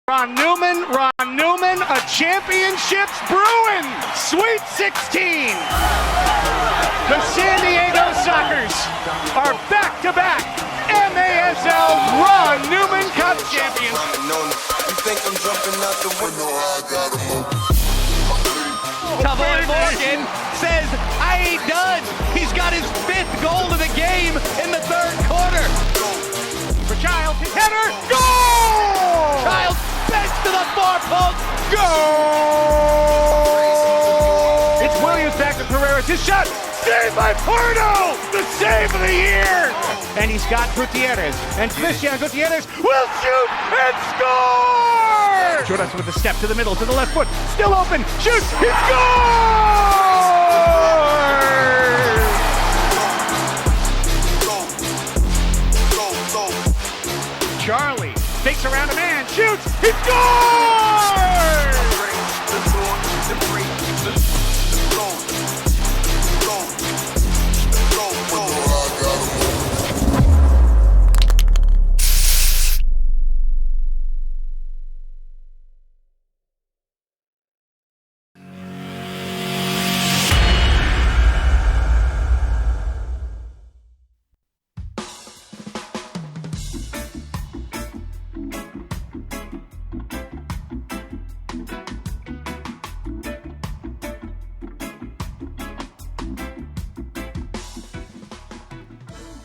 Ron Newman, a championship's brewing. Sweet 16. The San Diego Sockers are back-to-back MASL Ron Newman Cup champions. You think I'm jumping out the window? I got a move. Tavoy Morgan says, I ain't done. He's got his 5th goal of the game in the 3rd quarter. For Childs, his header, goal! Childs bends to the far post, goal! It's Williams back to Pereira, his shot, saved by Pardo, the save of the year! And he's got Gutierrez, and Christian Gutierrez will shoot and score! Churras with the step to the middle, to the left foot, still open, shoots, he scores! Charlie fakes around a man, shoots, he scores!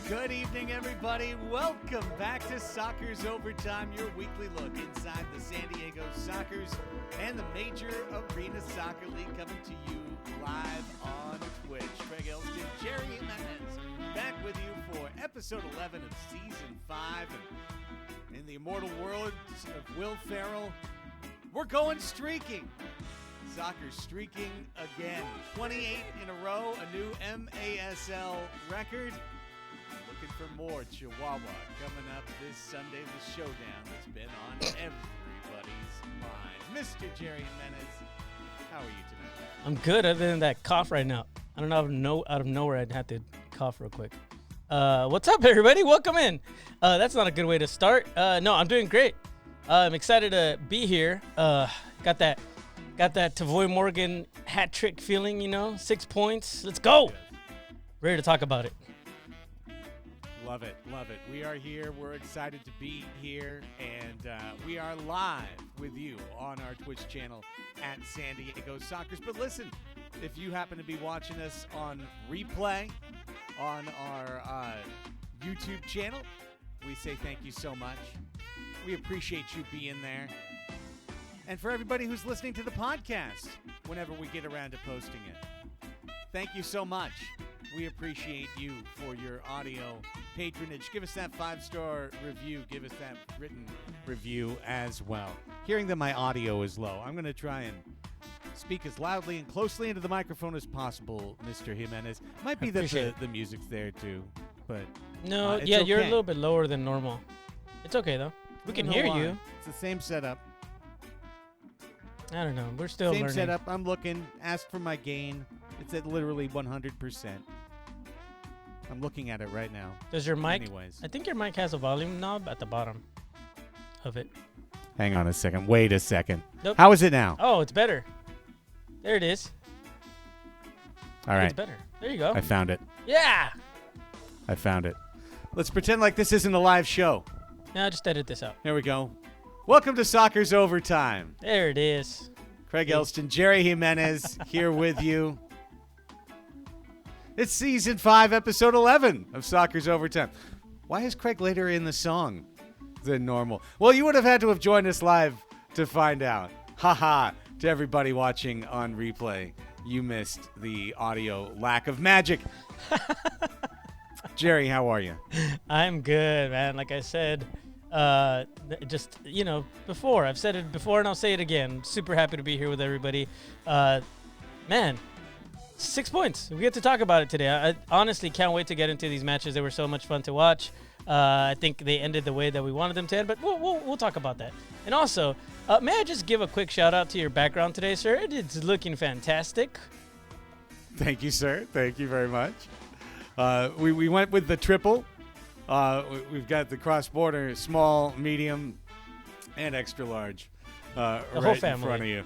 Good evening, everybody. Welcome back to Soccer's Overtime, your weekly look inside the San Diego Sockers and the Major Arena Soccer League, coming to you live on Twitch. Craig Elston, Jerry Jimenez, back with you for episode 11 of season 5. And in the immortal world of Will Ferrell, we're going streaking. Soccer's streaking again. 28 in a row, a new MASL record. Looking for more Chihuahua coming up this Sunday, the showdown that's been on everybody's mind. Mr. Jerry Jimenez, how are you tonight? I'm good, other than that cough right now. I don't know, out of nowhere I'd have to cough real quick. What's up, everybody? Welcome in. That's not a good way to start. No, I'm doing great. I'm excited to be here. Got that Tavoy Morgan hat trick feeling, 6 points. Let's go. Ready to talk about it. Love it. We are here. We're excited to be here, and we are live with you on our Twitch channel at San Diego Sockers. But listen, if you happen to be watching us on replay on our YouTube channel, we say thank you so much. We appreciate you being there. And for everybody who's listening to the podcast, whenever we get around to posting it, thank you so much. We appreciate you for your audio patronage. Give us that 5-star review. Give us that written review as well. Hearing that my audio is low, I'm going to try and speak as loudly and closely into the microphone as possible, Mr. Jimenez. Might be that the music's there too, but no, it's yeah, okay. You're a little bit lower than normal. It's okay though. We can hear you. It's the same setup. I don't know. We're still Same learning. setup. I'm looking. Ask for my gain. It's at literally 100%. I'm looking at it right now. Does your mic? Anyways. I think your mic has a volume knob at the bottom of it. Hang on a second. Wait a second. Nope. How is it now? Oh, it's better. There it is. All right. It's better. There you go. I found it. Yeah. I found it. Let's pretend like this isn't a live show. Now just edit this out. There we go. Welcome to Soccer's Overtime. There it is. Craig Elston, Jerry Jimenez here with you. It's season 5, episode 11 of Soccer's Overtime. Why is Craig later in the song than normal? Well, you would have had to have joined us live to find out. Haha, to everybody watching on replay, you missed the audio lack of magic. Jerry, how are you? I'm good, man. Like I said, before. I've said it before and I'll say it again. Super happy to be here with everybody. Man, 6 points. We get to talk about it today. I honestly can't wait to get into these matches. They were so much fun to watch. I think they ended the way that we wanted them to end, but we'll talk about that. And also, may I just give a quick shout out to your background today, sir? It's looking fantastic. Thank you, sir. Thank you very much. We went with the triple. We've got the cross-border small, medium, and extra large. right family. in front of you.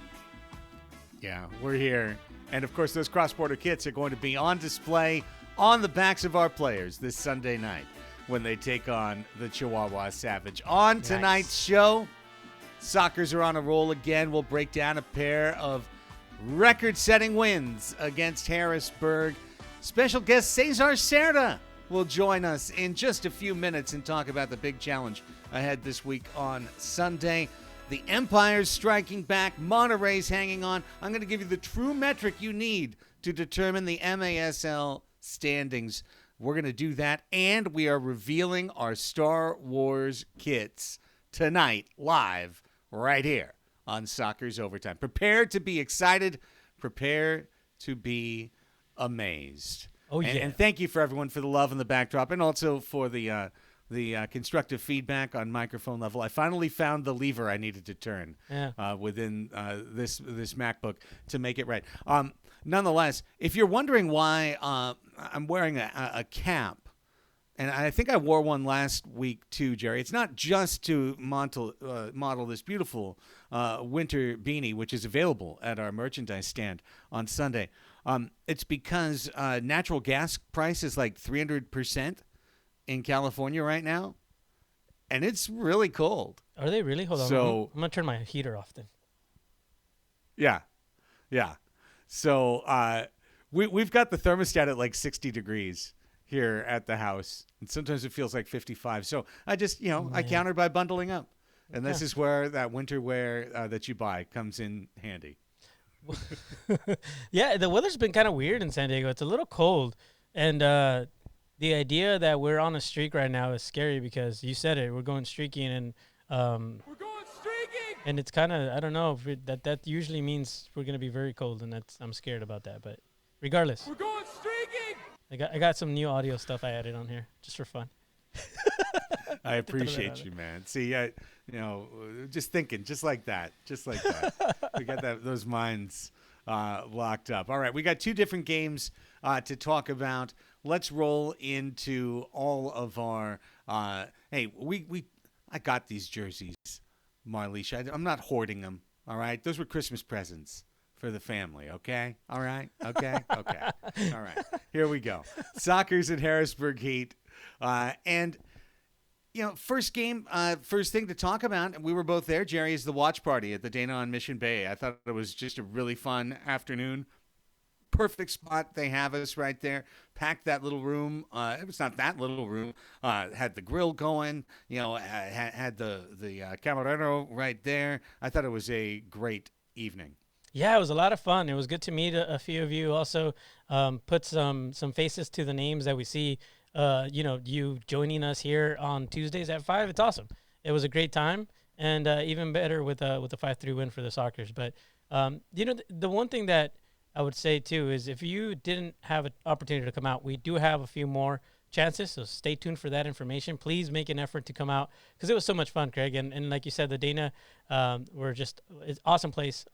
Yeah, we're here. And, of course, those cross-border kits are going to be on display on the backs of our players this Sunday night when they take on the Chihuahua Savage. On tonight's show, Sockers are on a roll again. We'll break down a pair of record-setting wins against Harrisburg. Special guest Cesar Cerda will join us in just a few minutes and talk about the big challenge ahead this week on Sunday. The Empire's striking back. Monterrey's hanging on. I'm going to give you the true metric you need to determine the MASL standings. We're going to do that, and we are revealing our Star Wars kits tonight, live, right here on Soccer's Overtime. Prepare to be excited. Prepare to be amazed. Oh, yeah. And thank you for everyone for the love and the backdrop, and also for the constructive feedback on microphone level. I finally found the lever I needed to turn within this MacBook to make it right. Nonetheless, if you're wondering why I'm wearing a cap, and I think I wore one last week too, Jerry, it's not just to model this beautiful winter beanie, which is available at our merchandise stand on Sunday. It's because natural gas price is like 300% in California right now, and it's really cold. Are they really? Hold on. So, I'm going to turn my heater off then. Yeah. So we've got the thermostat at like 60 degrees here at the house, and sometimes it feels like 55. So I just, I countered by bundling up, and this is where that winter wear that you buy comes in handy. Yeah, the weather's been kind of weird in San Diego. It's a little cold, and the idea that we're on a streak right now is scary because you said it. We're going streaking, and We're going streaking! and it's kind of, I don't know, if that usually means we're going to be very cold, and I'm scared about that. But regardless, We're going streaking! I got some new audio stuff I added on here just for fun. I appreciate you, man. See, just thinking, just like that. We got those minds locked up. All right, we got two different games to talk about. Let's roll into all of our. Hey, I got these jerseys, Marlisha. I'm not hoarding them. All right, those were Christmas presents for the family. Okay, all right, okay. All right, here we go. Soccer's at Harrisburg Heat, and. First game, first thing to talk about, and we were both there, Jerry, is the watch party at the Dana on Mission Bay. I thought it was just a really fun afternoon. Perfect spot. They have us right there. Packed that little room. It was not that little room. Had the grill going. Had the Camarero right there. I thought it was a great evening. Yeah, it was a lot of fun. It was good to meet a few of you. Also, put some faces to the names that we see. You joining us here on Tuesdays at 5. It's awesome. It was a great time, and even better with a 5-3 win for the Sockers. But the one thing that I would say too is if you didn't have an opportunity to come out, we do have a few more chances. So stay tuned for that information. Please make an effort to come out because it was so much fun, Craig. And like you said, the Dana it's awesome place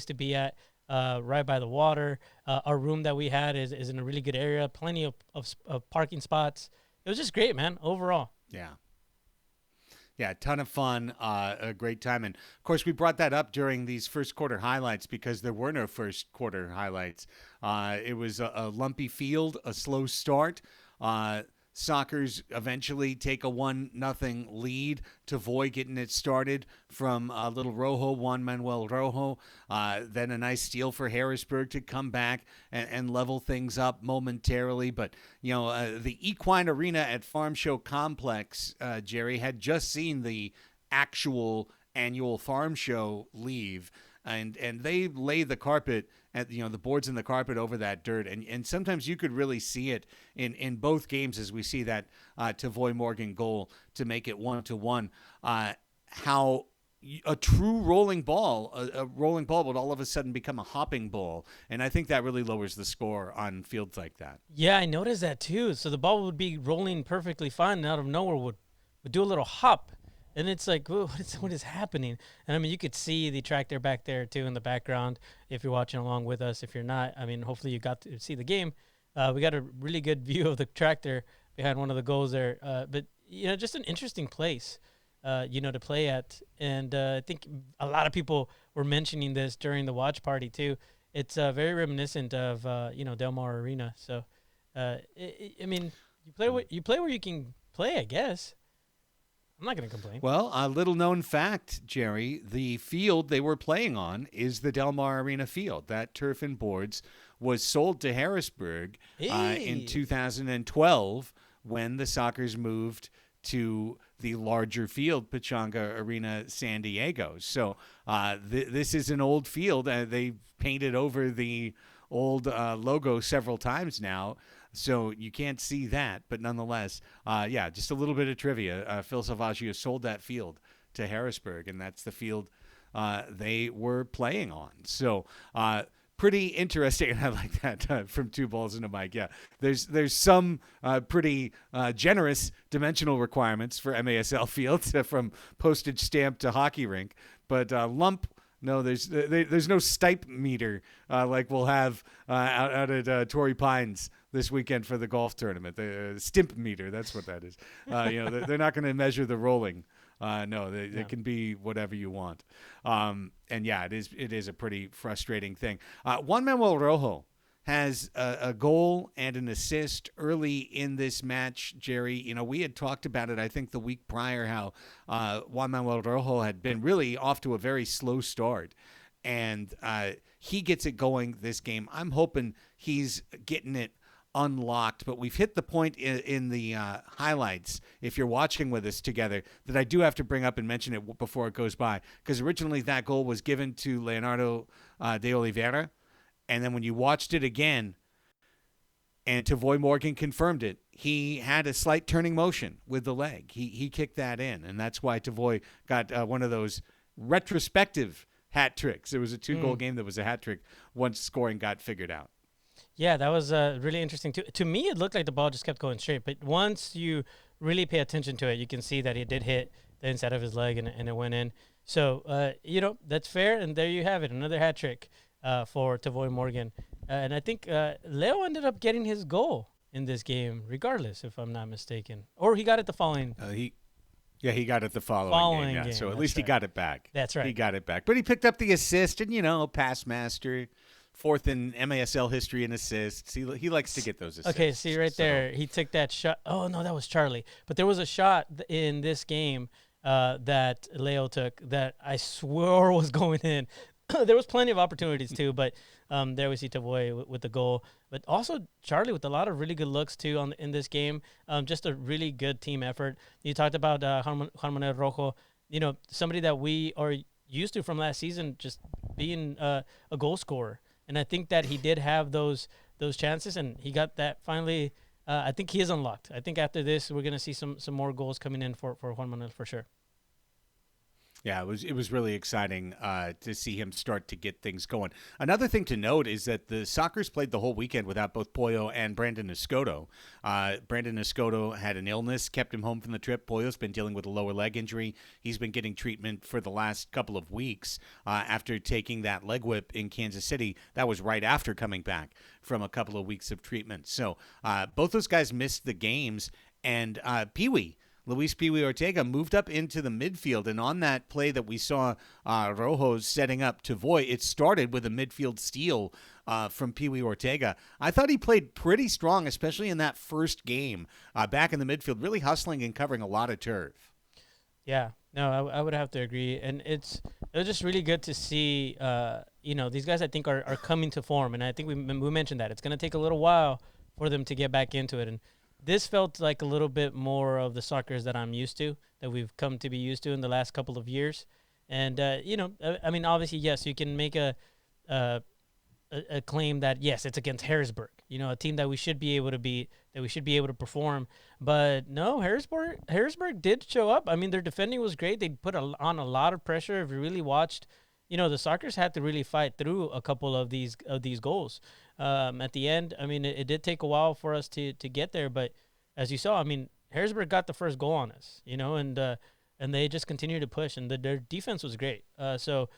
to be at. Right by the water. Our room that we had is in a really good area. Plenty of parking spots. It was just great, man, overall. Yeah, a ton of fun, a great time. And, of course, we brought that up during these first quarter highlights because there were no first quarter highlights. It was a lumpy field, a slow start. Sockers eventually take a 1-0 lead. Tavoy getting it started from little Rojo, Juan Manuel Rojo. Then a nice steal for Harrisburg to come back and level things up momentarily. But, the Equine Arena at Farm Show Complex, Jerry, had just seen the actual annual farm show leave. And they lay the carpet at the boards and the carpet over that dirt, and sometimes you could really see it in both games as we see that Tavoy Morgan goal to make it 1-1. How a true rolling ball, a rolling ball would all of a sudden become a hopping ball, and I think that really lowers the score on fields like that. Yeah, I noticed that too. So the ball would be rolling perfectly fine, and out of nowhere would do a little hop. And it's like, whoa, what is happening? And, I mean, you could see the tractor back there, too, in the background if you're watching along with us. If you're not, I mean, hopefully you got to see the game. We got a really good view of the tractor behind one of the goals there. But, just an interesting place. to play at. And I think a lot of people were mentioning this during the watch party too. It's very reminiscent of Del Mar Arena. So, I mean, you play where you can play, I guess. I'm not going to complain. Well, a little known fact, Jerry, the field they were playing on is the Del Mar Arena field. That turf and boards was sold to Harrisburg in 2012 when the Sockers moved to the larger field, Pechanga Arena, San Diego. So this is an old field. They painted over the old logo several times now. So you can't see that, but nonetheless, just a little bit of trivia. Phil Salvaggio sold that field to Harrisburg, and that's the field they were playing on. So pretty interesting, and I like that from Two Balls in a Mic. Yeah, there's some pretty generous dimensional requirements for MASL fields, from postage stamp to hockey rink, but lump. No, there's no stipe meter like we'll have out at Torrey Pines this weekend for the golf tournament. The stimp meter, that's what that is. They're not going to measure the rolling. They can be whatever you want. It is a pretty frustrating thing. Juan Manuel Rojo has a goal and an assist early in this match, Jerry. We had talked about it, I think, the week prior, how Juan Manuel Rojo had been really off to a very slow start. And he gets it going this game. I'm hoping he's getting it unlocked, but we've hit the point in the highlights, if you're watching with us together, that I do have to bring up and mention it before it goes by, because originally that goal was given to Leonardo de Oliveira, and then when you watched it again, and Tavoy Morgan confirmed it, he had a slight turning motion with the leg. He kicked that in, and that's why Tavoy got one of those retrospective hat tricks. It was a 2-goal game that was a hat trick once scoring got figured out. Yeah, that was really interesting too. To me, it looked like the ball just kept going straight, but once you really pay attention to it, you can see that it did hit the inside of his leg and it went in. So, that's fair, and there you have it, another hat trick for Tavoy Morgan. And I think Leo ended up getting his goal in this game, regardless, if I'm not mistaken. Or he got it the following. He got it the following game. Yeah. So at least he got it back. That's right. He got it back. But he picked up the assist and, pass master, fourth in MASL history in assists. He likes to get those assists. Okay, see right there. He took that shot. Oh, no, that was Charlie. But there was a shot in this game that Leo took that I swore was going in. There was plenty of opportunities too, but there we see Tavoy with the goal. But also Charlie with a lot of really good looks too in this game. Just a really good team effort. You talked about Juan Manuel Rojo, somebody that we are used to from last season, just being a goal scorer. And I think that he did have those chances, and he got that finally. I think he is unlocked. I think after this, we're going to see some more goals coming in for Juan Manuel for sure. Yeah, it was really exciting to see him start to get things going. Another thing to note is that the Sockers played the whole weekend without both Pollo and Brandon Escoto. Brandon Escoto had an illness, kept him home from the trip. Pollo's been dealing with a lower leg injury. He's been getting treatment for the last couple of weeks after taking that leg whip in Kansas City. That was right after coming back from a couple of weeks of treatment. So both those guys missed the games, and Luis Pee-wee Ortega moved up into the midfield, and on that play that we saw Rojo setting up Tavoy, it started with a midfield steal from Pee-wee Ortega. I thought he played pretty strong, especially in that first game, back in the midfield, really hustling and covering a lot of turf. Yeah, no, I would have to agree, and it was just really good to see. These guys I think are coming to form, and I think we mentioned that it's going to take a little while for them to get back into it, and this felt like a little bit more of the Sockers that I'm used to, that we've come to be used to in the last couple of years. And, obviously, yes, you can make a claim that, yes, it's against Harrisburg, a team that we should be able to beat, that we should be able to perform. But, no, Harrisburg did show up. I mean, their defending was great. They put on a lot of pressure. If you really watched, the Sockers had to really fight through a couple of these goals. At the end, I mean, it did take a while for us to get there, but as you saw, I mean, Harrisburg got the first goal on us, and they just continued to push, and their defense was great. So,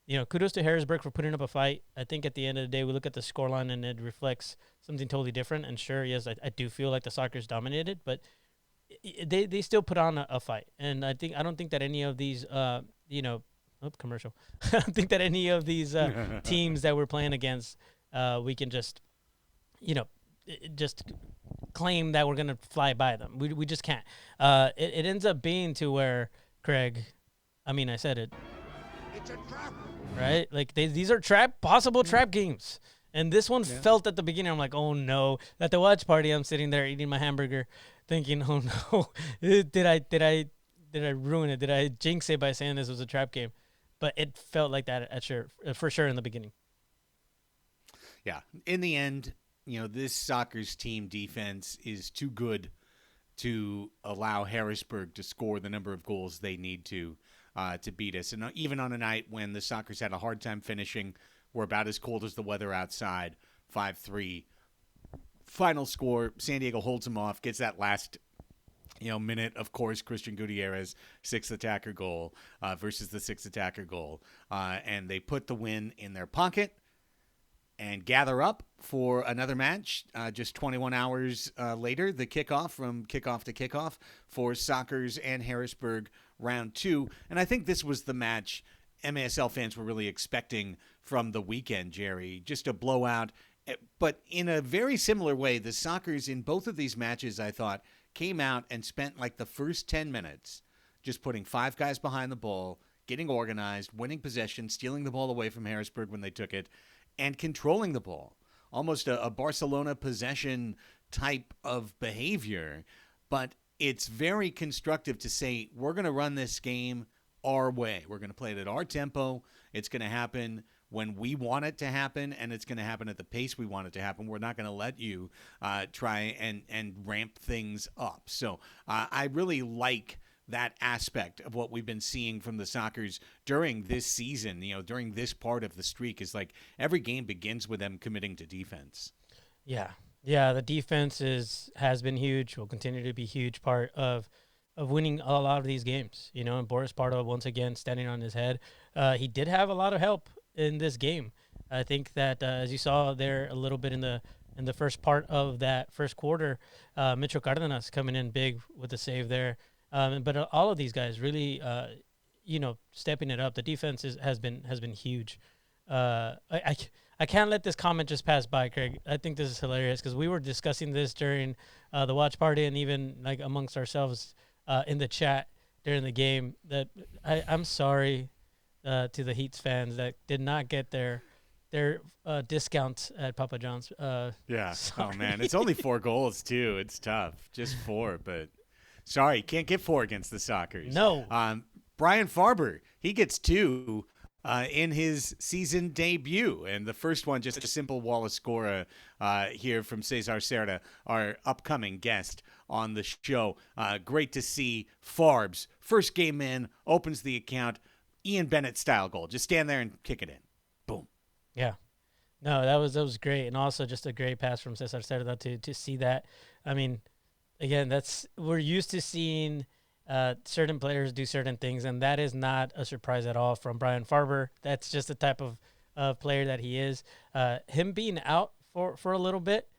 kudos to Harrisburg for putting up a fight. I think at the end of the day, we look at the scoreline and it reflects something totally different. And sure, yes, I do feel like the Sockers dominated, but they still put on a fight, and I don't think that any of these commercial. I don't think that any of these teams that we're playing against, we can just just claim that we're gonna fly by them. We just can't. It ends up being to where, Craig, I mean, I said it. It's a trap. Right? Like these are possible trap games. And this one felt at the beginning, I'm like, oh no. At the watch party, I'm sitting there eating my hamburger, thinking, oh no, did I ruin it? Did I jinx it by saying this was a trap game? But it felt like that for sure in the beginning. Yeah. In the end, this Sockers team defense is too good to allow Harrisburg to score the number of goals they need to beat us. And even on a night when the Sockers had a hard time finishing, we're about as cold as the weather outside, 5-3. Final score, San Diego holds them off, gets that last minute, of course, Christian Gutierrez, sixth attacker goal versus the sixth attacker goal. And they put the win in their pocket and gather up for another match just 21 hours later, the kickoff from kickoff to kickoff for Sockers and Harrisburg round 2. And I think this was the match MASL fans were really expecting from the weekend, Jerry. Just a blowout. But in a very similar way, the Sockers in both of these matches, I thought, came out and spent like the first 10 minutes just putting 5 guys behind the ball, getting organized, winning possession, stealing the ball away from Harrisburg when they took it, and controlling the ball. Almost a Barcelona possession type of behavior. But it's very constructive to say, we're going to run this game our way. We're going to play it at our tempo. It's going to happen when we want it to happen, and it's going to happen at the pace we want it to happen. We're not going to let you try and ramp things up. So I really like that aspect of what we've been seeing from the Sockers during this season, during this part of the streak, is like every game begins with them committing to defense. Yeah, the defense has been huge, will continue to be a huge part of winning a lot of these games, and Boris Pardo, once again, standing on his head. He did have a lot of help in this game. I think that, as you saw there a little bit in the first part of that first quarter, Mitchell Cardenas coming in big with the save there. But all of these guys really, stepping it up. The defense has been huge. I can't let this comment just pass by, Craig. I think this is hilarious because we were discussing this during the watch party and even like amongst ourselves in the chat during the game. That I'm sorry to the Heat's fans that did not get their discounts at Papa John's. Yeah. Sorry. Oh man, it's only 4 goals too. It's tough, just 4, but. Sorry, can't get 4 against the Sockers. No. Brian Farber, he gets 2 in his season debut. And the first one, just a simple Wallace Scora here from Cesar Cerda, our upcoming guest on the show. Great to see Farb's first game in, opens the account, Ian Bennett-style goal. Just stand there and kick it in. Boom. Yeah. No, that was great. And also just a great pass from Cesar Cerda to see that. I mean, again, we're used to seeing certain players do certain things, and that is not a surprise at all from Brian Farber. That's just the type of player that he is. Him being out for a little bit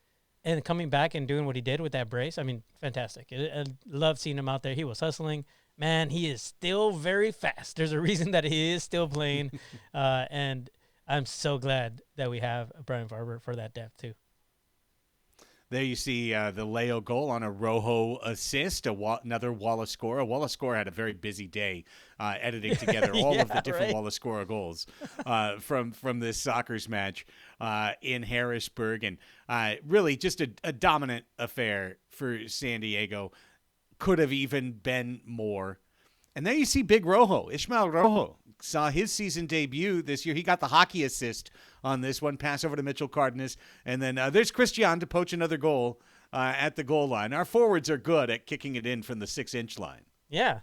and coming back and doing what he did with that brace, I mean, fantastic. I love seeing him out there. He was hustling. Man, he is still very fast. There's a reason that he is still playing, and I'm so glad that we have Brian Farber for that depth too. There you see the Leo goal on a Rojo assist, another Wallace Scora. Wallace Scora had a very busy day editing together all of the different Wallace Scora goals from this Sockers match in Harrisburg. And really just a dominant affair for San Diego. Could have even been more. And there you see Big Rojo, Ishmael Rojo. Saw his season debut this year. He got the hockey assist on this one, pass over to Mitchell Cardenas. And then there's Christian to poach another goal at the goal line. Our forwards are good at kicking it in from the 6-inch line. Yeah.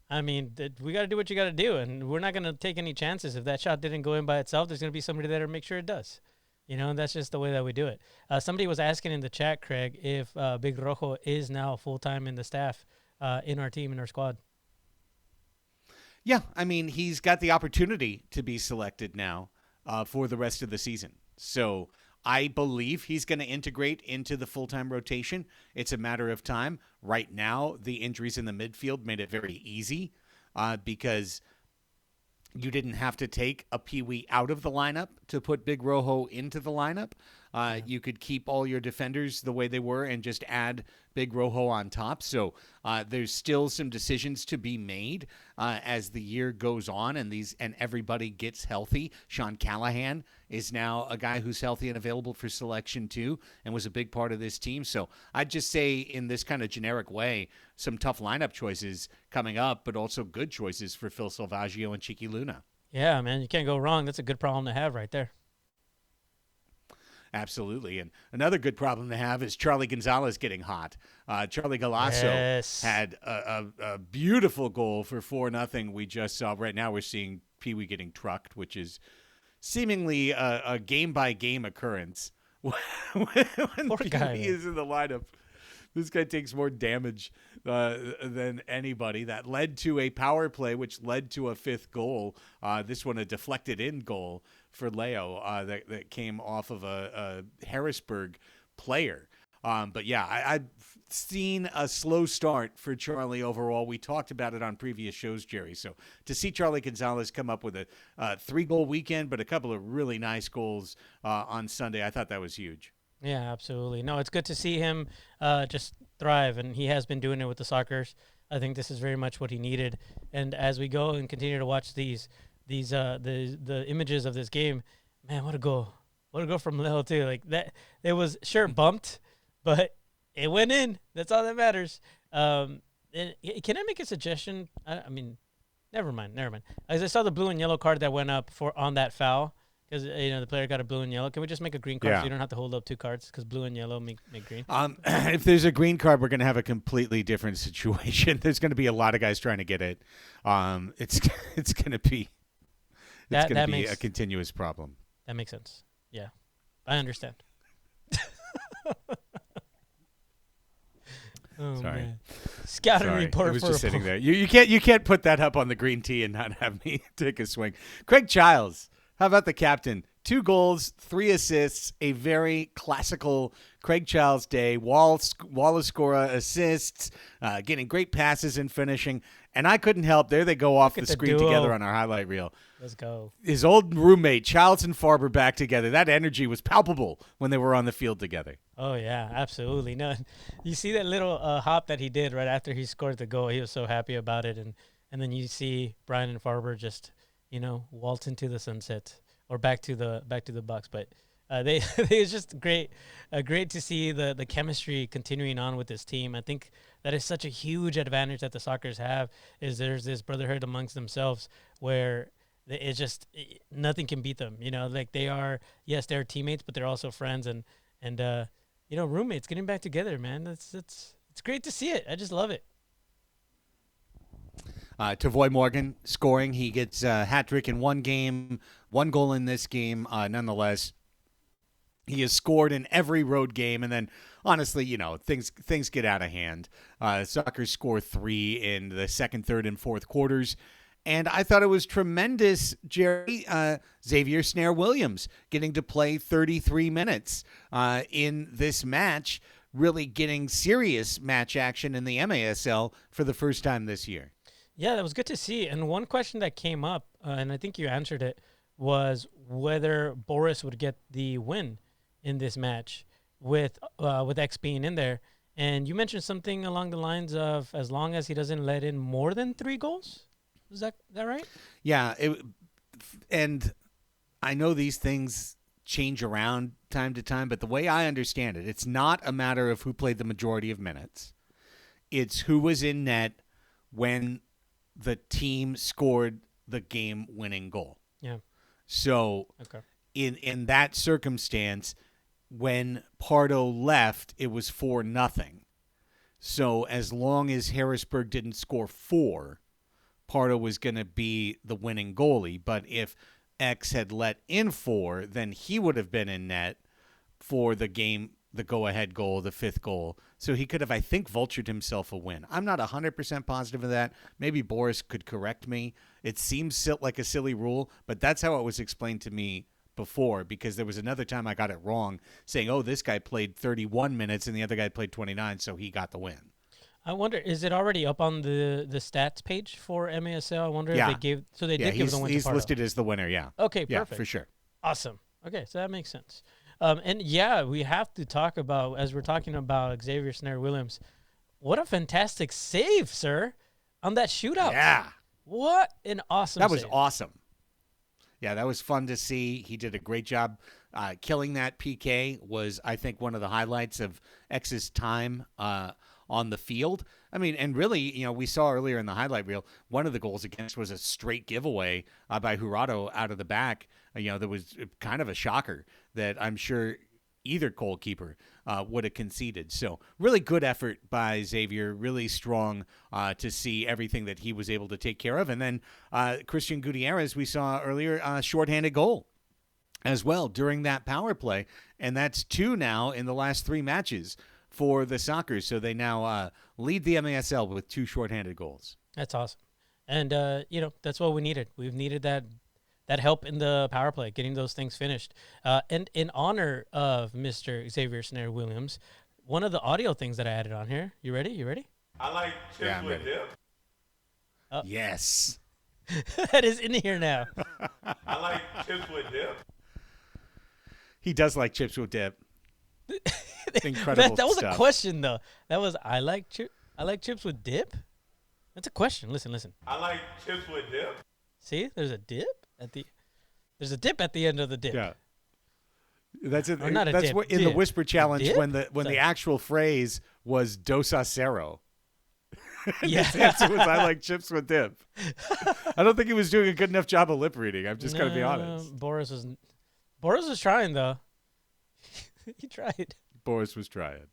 I mean, we got to do what you got to do, and we're not going to take any chances. If that shot didn't go in by itself, there's going to be somebody there to make sure it does. And that's just the way that we do it. Somebody was asking in the chat, Craig, if Big Rojo is now full-time in the staff in our team, in our squad. Yeah, I mean, he's got the opportunity to be selected now for the rest of the season. So I believe he's going to integrate into the full-time rotation. It's a matter of time. Right now, the injuries in the midfield made it very easy because you didn't have to take a Pee-wee out of the lineup to put Big Rojo into the lineup. You could keep all your defenders the way they were and just add Big Rojo on top. So there's still some decisions to be made as the year goes on and everybody gets healthy. Sean Callahan is now a guy who's healthy and available for selection too and was a big part of this team. So I'd just say in this kind of generic way, some tough lineup choices coming up, but also good choices for Phil Salvaggio and Chiqui Luna. Yeah, man, you can't go wrong. That's a good problem to have right there. Absolutely. And another good problem to have is Charlie Gonzalez getting hot. Charlie Galasso had a beautiful goal for 4-0. We just saw. Right now we're seeing Pee-wee getting trucked, which is seemingly a game-by-game occurrence. when Pee-wee is in the lineup, this guy takes more damage than anybody. That led to a power play, which led to a 5th goal. This one a deflected-in goal for Leo that came off of a Harrisburg player. But yeah, I've seen a slow start for Charlie overall. We talked about it on previous shows, Jerry. So to see Charlie Gonzalez come up with a 3-goal weekend, but a couple of really nice goals on Sunday, I thought that was huge. Yeah, absolutely. No, it's good to see him just thrive, and he has been doing it with the Sockers. I think this is very much what he needed. And as we go and continue to watch the images of this game, man, what a goal from Leo too. Like that, it was sure bumped, but it went in. That's all that matters. And can I make a suggestion? I mean, never mind. As I saw the blue and yellow card that went up on that foul, because the player got a blue and yellow. Can we just make a green card so you don't have to hold up 2 cards? Because blue and yellow make green. If there's a green card, we're going to have a completely different situation. There's going to be a lot of guys trying to get it. It's going to be a continuous problem. That makes sense. Yeah, I understand. Oh, Sorry. Man. Scouting report. It was just sitting there. You can't put that up on the green tee and not have me take a swing. Craig Childs. How about the captain? 2 goals, 3 assists, a very classical Craig Childs day. Wallace Scora assists, getting great passes and finishing. And I couldn't help. There they go off the screen together on our highlight reel. Let's go. His old roommate, Childs and Farber, back together. That energy was palpable when they were on the field together. Oh, yeah, absolutely. No, you see that little hop that he did right after he scored the goal. He was so happy about it. And then you see Brian and Farber just – waltz into the sunset or back to the Bucks. But it's just great to see the chemistry continuing on with this team. I think that is such a huge advantage that the Sockers have is there's this brotherhood amongst themselves where it's just nothing can beat them. Like they're teammates, but they're also friends and roommates getting back together, man. It's great to see it. I just love it. Tavoy Morgan scoring. He gets a hat trick in one game, 1 goal in this game. Nonetheless, he has scored in every road game. And then, honestly, things get out of hand. Sockers score 3 in the second, third, and fourth quarters. And I thought it was tremendous, Jerry. Xavier Snare-Williams getting to play 33 minutes in this match, really getting serious match action in the MASL for the first time this year. Yeah, that was good to see. And one question that came up, and I think you answered it, was whether Boris would get the win in this match with X being in there. And you mentioned something along the lines of as long as he doesn't let in more than 3 goals. Is that right? Yeah, and I know these things change around time to time, but the way I understand it, it's not a matter of who played the majority of minutes. It's who was in net when the team scored the game-winning goal. Yeah. So in that circumstance, when Pardo left, it was 4-0. So as long as Harrisburg didn't score 4, Pardo was going to be the winning goalie. But if X had let in 4, then he would have been in net for the game, the go-ahead goal, the 5th goal. So he could have, I think, vultured himself a win. I'm not 100% positive of that. Maybe Boris could correct me. It seems like a silly rule, but that's how it was explained to me before, because there was another time I got it wrong, saying, "Oh, this guy played 31 minutes and the other guy played 29, so he got the win." I wonder, is it already up on the stats page for MASL? I wonder if they gave. So they did give the win to he's Pardo. listed as the winner. Yeah. Okay, Yeah, perfect. for sure. Awesome. Okay, so that makes sense. And yeah, we have to talk about, as we're talking about Xavier Snare Williams, what a fantastic save, sir, on that shootout. Yeah. What an awesome That was save. awesome. Yeah, that was fun to see. He did a great job. Killing that PK was, I think, one of the highlights of X's time on the field. I mean, and really, we saw earlier in the highlight reel, one of the goals against was a straight giveaway by Jurado out of the back. That was kind of a shocker that I'm sure either goalkeeper would have conceded. So really good effort by Xavier, really strong to see everything that he was able to take care of. And then Christian Gutierrez, we saw earlier, shorthanded goal as well during that power play. And that's 2 now in the last 3 matches for the Sockers. So they now lead the MASL with 2 shorthanded goals. That's awesome. And, that's what we needed. We've needed that help in the power play, getting those things finished. And in honor of Mr. Xavier Snare Williams, one of the audio things that I added on here. You ready? I like chips with dip. Yes. That is in here now. I like chips with dip. He does like chips with dip. Incredible that was stuff. a question, though. That was, I like chips with dip? That's a question. Listen. I like chips with dip. See, there's a dip there's a dip at the end of the dip. Yeah. That's it. Or not a That's dip, what in the dip. whisper challenge Dip? when the actual phrase was dos a cero. Yeah. His answer was, I like chips with dip. I don't think he was doing a good enough job of lip reading. I'm just going to be honest. Boris was trying, though. He tried. Boris was trying.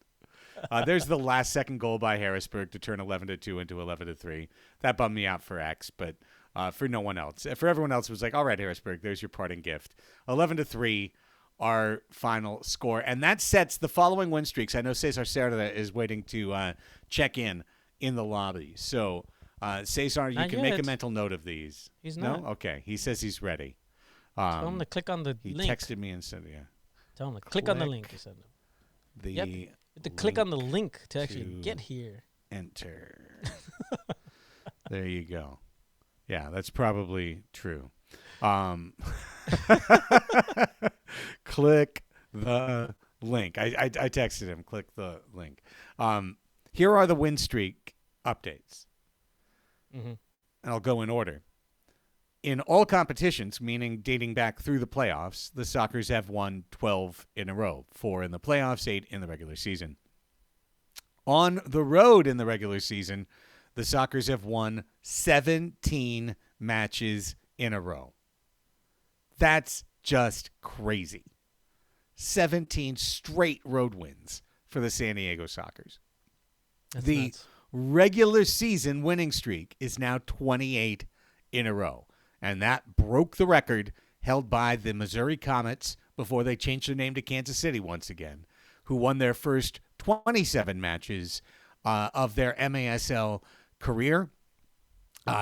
There's the last second goal by Harrisburg to turn 11-2 into 11-3. That bummed me out for X, but for no one else. For everyone else, it was like, all right, Harrisburg, there's your parting gift. 11-3, our final score. And that sets the following win streaks. I know Cesar Cerda is waiting to check in the lobby. So, Cesar, you Not can make a yet. mental note of these. He's not. No? Okay. He says he's ready. Tell him to click on the He link. texted me and said, yeah. Tell him to click on the link. He said. The Yep. You have to click on the link to actually to- get here. enter. There you go. Yeah, that's probably true. Click the link. I texted him. Click the link. Here are the win streak updates. Mhm. And I'll go in order. In all competitions, meaning dating back through the playoffs, the Sockers have won 12 in a row. 4 in the playoffs, 8 in the regular season. On the road in the regular season, the Sockers have won 17 matches in a row. That's just crazy. 17 straight road wins for the San Diego Sockers. That's The nuts. regular season winning streak is now 28 in a row. And that broke the record held by the Missouri Comets before they changed their name to Kansas City once again, who won their first 27 matches of their MASL career.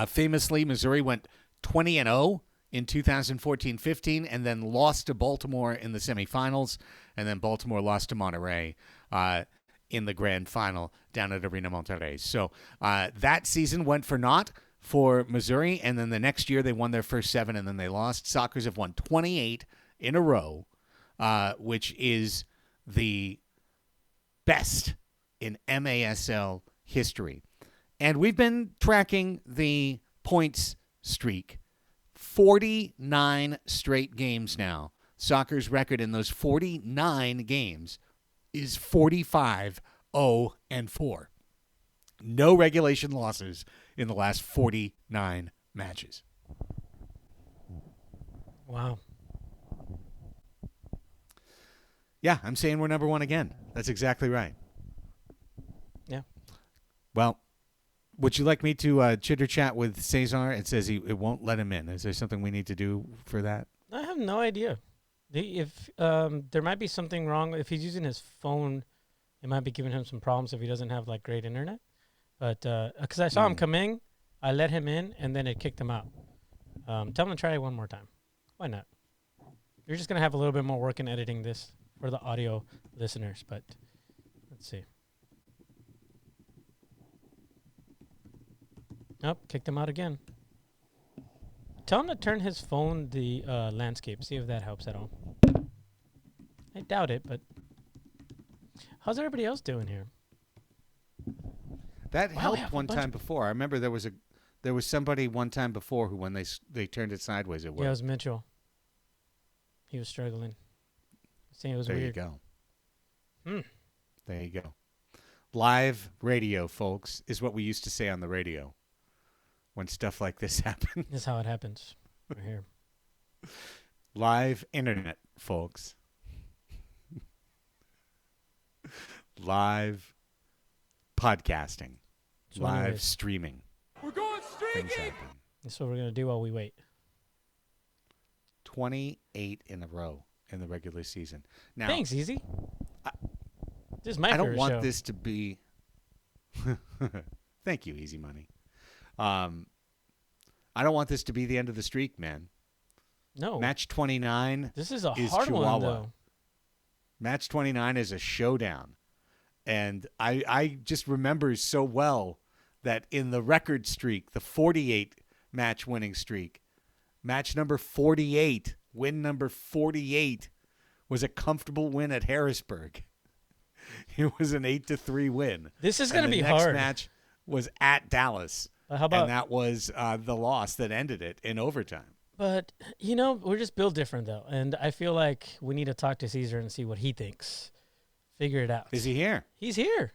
Famously, Missouri went 20-0 in 2014-15 and then lost to Baltimore in the semifinals, and then Baltimore lost to Monterrey in the grand final down at Arena Monterrey. So that season went for naught for Missouri, and then the next year they won their first 7 and then they lost. Sockers have won 28 in a row, which is the best in MASL history. And we've been tracking the points streak. 49 straight games now. Soccer's record in those 49 games is 45-0-4. No regulation losses in the last 49 matches. Wow. Yeah, I'm saying we're number 1 again. That's exactly right. Yeah. Well, would you like me to chitter chat with Cesar? It says it won't let him in. Is there something we need to do for that? I have no idea. If there might be something wrong. If he's using his phone, it might be giving him some problems if he doesn't have like great internet. But because I saw him come in, I let him in, and then it kicked him out. Tell him to try it one more time. Why not? You're just gonna have a little bit more work in editing this for the audio listeners, but let's see. Nope, kicked him out again. Tell him to turn his phone the landscape. See if that helps at all. I doubt it, but how's everybody else doing here? That Wow, we helped have a one bunch time before. I remember there was somebody one time before who, when they turned it sideways, it Yeah, it worked. was Mitchell. He was struggling. Saying it was There weird. you go. Hmm. There you go. Live radio, folks, is what we used to say on the radio when stuff like this happened. This is how it happens. Right here. Live internet, folks. Live podcasting. So Live anyways, streaming. We're going Things happen. that's what we're gonna do while we wait. 28 in a row in the regular season. Now, Thanks, Easy. This is my I don't favorite want show. this to be. Thank you, Easy Money. I don't want this to be the end of the streak, man. No. Match 29 This is a is hard Chihuahua. one, though. Match 29 is a showdown. And I just remember so well that in the record streak, the 48 match winning streak, match number 48, win number 48, was a comfortable win at Harrisburg. It was an 8-3 win. This is going to And be the next hard. match was at Dallas. How about? And that was the loss that ended it in overtime. But we're just built different, though, and I feel like we need to talk to Cesar and see what he thinks. Figure it out. Is he here? He's here.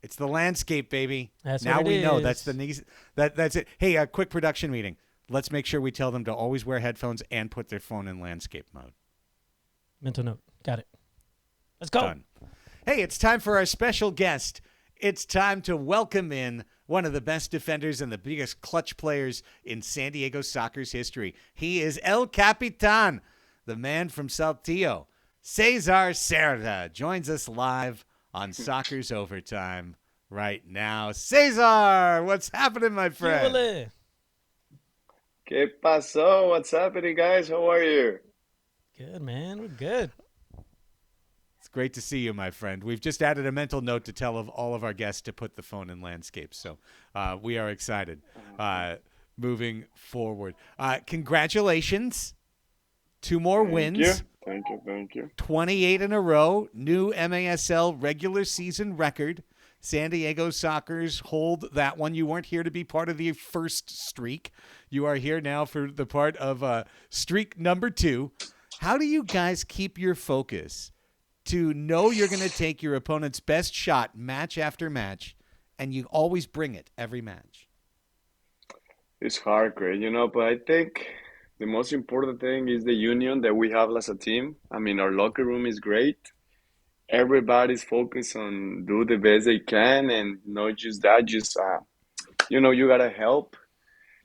It's the landscape, baby. That's now what it we know. is. That's it. Hey, a quick production meeting. Let's make sure we tell them to always wear headphones and put their phone in landscape mode. Mental note. Got it. Let's go. Done. Hey, it's time for our special guest. It's time to welcome in one of the best defenders and the biggest clutch players in San Diego soccer's history. He is El Capitan, the man from Saltillo. Cesar Cerda joins us live on Soccer's Overtime right now. Cesar, what's happening, my friend? Yule. ¿Qué pasó? What's happening, guys? How are you? Good, man. We're good. It's great to see you, my friend. We've just added a mental note to tell of all of our guests to put the phone in landscape. So we are excited moving forward. Congratulations. 2 more wins. Thank you. 28 in a row. New MASL regular season record. San Diego Sockers hold that one. You weren't here to be part of the first streak. You are here now for the part of streak number 2. How do you guys keep your focus to know you're going to take your opponent's best shot match after match, and you always bring it every match? It's hard, Craig, but I think the most important thing is the union that we have as a team. I mean, our locker room is great. Everybody's focused on do the best they can, and not just that, just you gotta help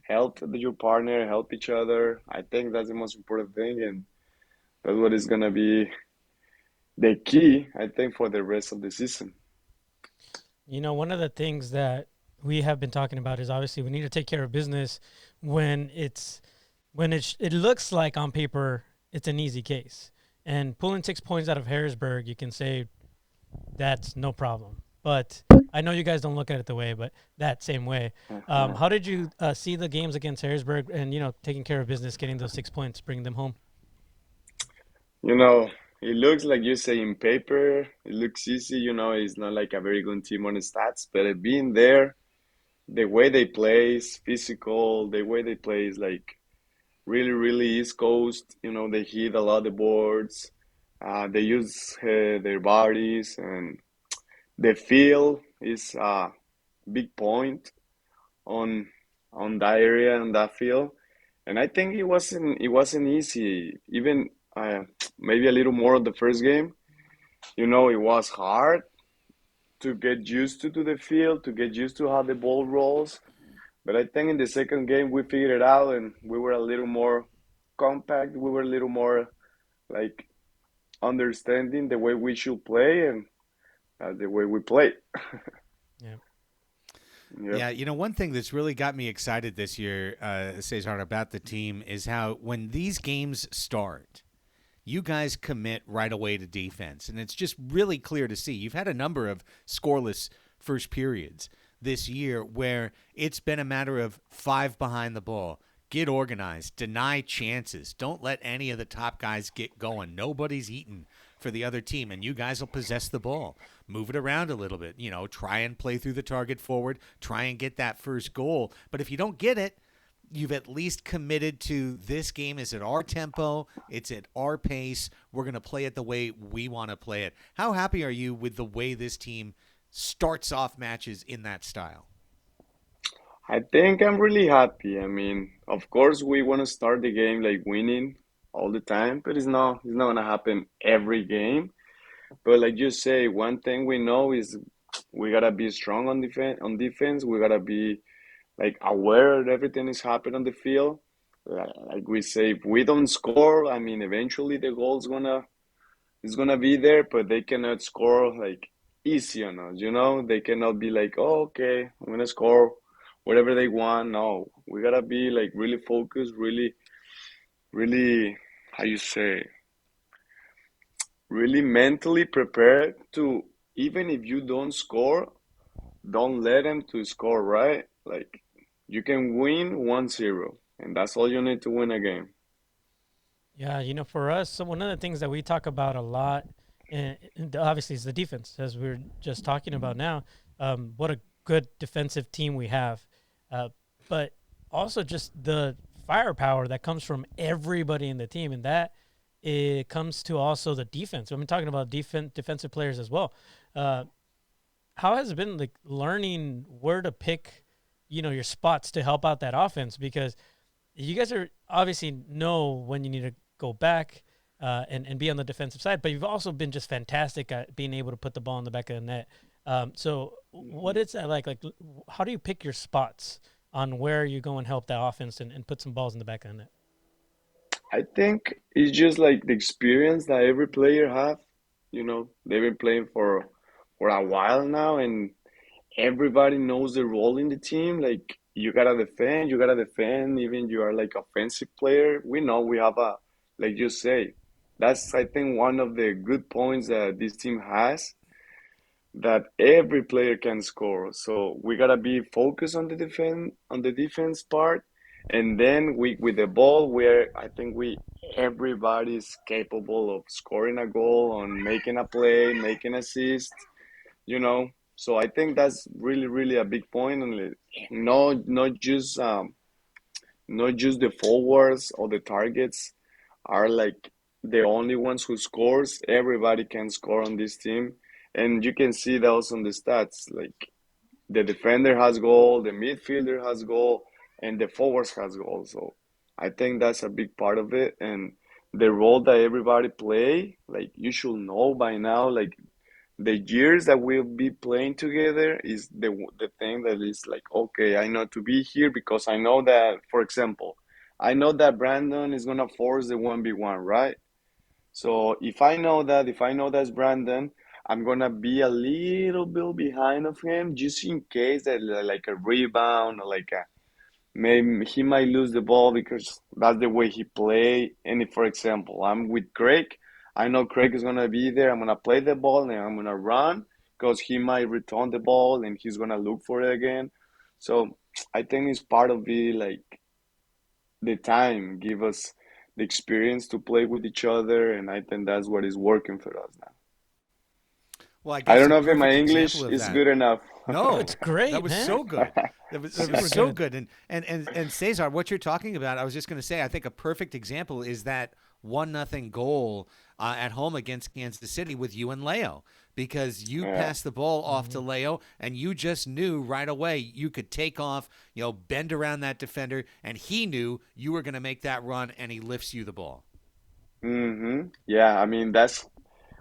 your partner, help each other. I think that's the most important thing, and that's what is gonna be the key, I think, for the rest of the season. One of the things that we have been talking about is obviously we need to take care of business when it looks like on paper it's an easy case. And pulling 6 points out of Harrisburg, you can say that's no problem. But I know you guys don't look at it the way, but that same way. How did you see the games against Harrisburg and, taking care of business, getting those 6 points, bringing them home? It looks like you say in paper, it looks easy, it's not like a very good team on the stats, but being there, the way they play is physical, the way they play is like really, really East Coast, they hit a lot of the boards, they use their bodies, and the field is a big point on that area and that field. And I think it wasn't easy, even maybe a little more on the first game. It was hard to get used to the field, to get used to how the ball rolls. But I think in the second game we figured it out, and we were a little more compact. We were a little more like understanding the way we should play, and the way we play. Yeah. Yep. Yeah, one thing that's really got me excited this year, Cesar, about the team is how when these games start, you guys commit right away to defense. And it's just really clear to see. You've had a number of scoreless first periods this year where it's been a matter of 5 behind the ball. Get organized. Deny chances. Don't let any of the top guys get going. Nobody's eating for the other team, and you guys will possess the ball. Move it around a little bit. Try and play through the target forward. Try and get that first goal. But if you don't get it, you've at least committed to this game is at our tempo. It's at our pace. We're going to play it the way we want to play it. How happy are you with the way this team starts off matches in that style? I think I'm really happy. I mean, of course, we want to start the game like winning all the time, but it's not gonna happen every game. But like you say, one thing we know is we gotta be strong on defense. On defense, we gotta be like aware that everything is happening on the field. Like we say, if we don't score, I mean, eventually the goal's gonna is gonna be there, but they cannot score like easy on us. They cannot be like, oh, okay, I'm gonna score whatever they want. No, we gotta be like really focused, really, really, how you say, really mentally prepared to even if you don't score, don't let them to score, right? Like you can win 1-0, and that's all you need to win a game. Yeah, for us, so one of the things that we talk about a lot, and obviously, is the defense, as we are just talking about now. What a good defensive team we have, uh, but also just the firepower that comes from everybody in the team, and that it comes to also the defense. I'm talking about defensive players as well. Uh, how has it been like learning where to pick, your spots to help out that offense? Because you guys are obviously know when you need to go back and be on the defensive side, but you've also been just fantastic at being able to put the ball in the back of the net. So what is that like? Like, how do you pick your spots on where you go and help that offense and put some balls in the back of the net? I think it's just like the experience that every player have. They've been playing for a while now, and everybody knows the role in the team. Like you gotta defend, even you are like offensive player. We know we have a like you say. That's I think one of the good points that this team has that every player can score. So we gotta be focused on the defense part, and then we with the ball, where I think we everybody is capable of scoring a goal, on making a play, making assist. You know. So I think that's really really a big point, and not just the forwards or the targets are like the only ones who scores. Everybody can score on this team, and you can see that also on the stats. Like the defender has goal, the midfielder has goal, and the forwards has goal. So I think that's a big part of it, and the role that everybody play. Like you should know by now. Like the years that we'll be playing together is the thing that is like, okay, I know to be here because I know that, for example, I know that Brandon is gonna force the 1v1, right? So if I know that's Brandon, I'm gonna be a little bit behind of him just in case that like a rebound or like a maybe he might lose the ball because that's the way he play. And if, for example, I'm with Craig, I know Craig is gonna be there. I'm gonna play the ball and I'm gonna run because he might return the ball and he's gonna look for it again. So I think it's part of it, like the time give us the experience to play with each other, and I think that's what is working for us now. Well, I I guess don't a know if my perfect English example of is that. good enough. Oh, No, it's great, that was man. so good. That was Super so good. good. And Cesar, what you're talking about, I was just going to say, I think a perfect example is that 1-0 goal at home against Kansas City with you and Leo, because you Yeah. passed the ball off to Leo, and you just knew right away you could take off, bend around that defender, and he knew you were going to make that run, and he lifts you the ball. Yeah, I mean that's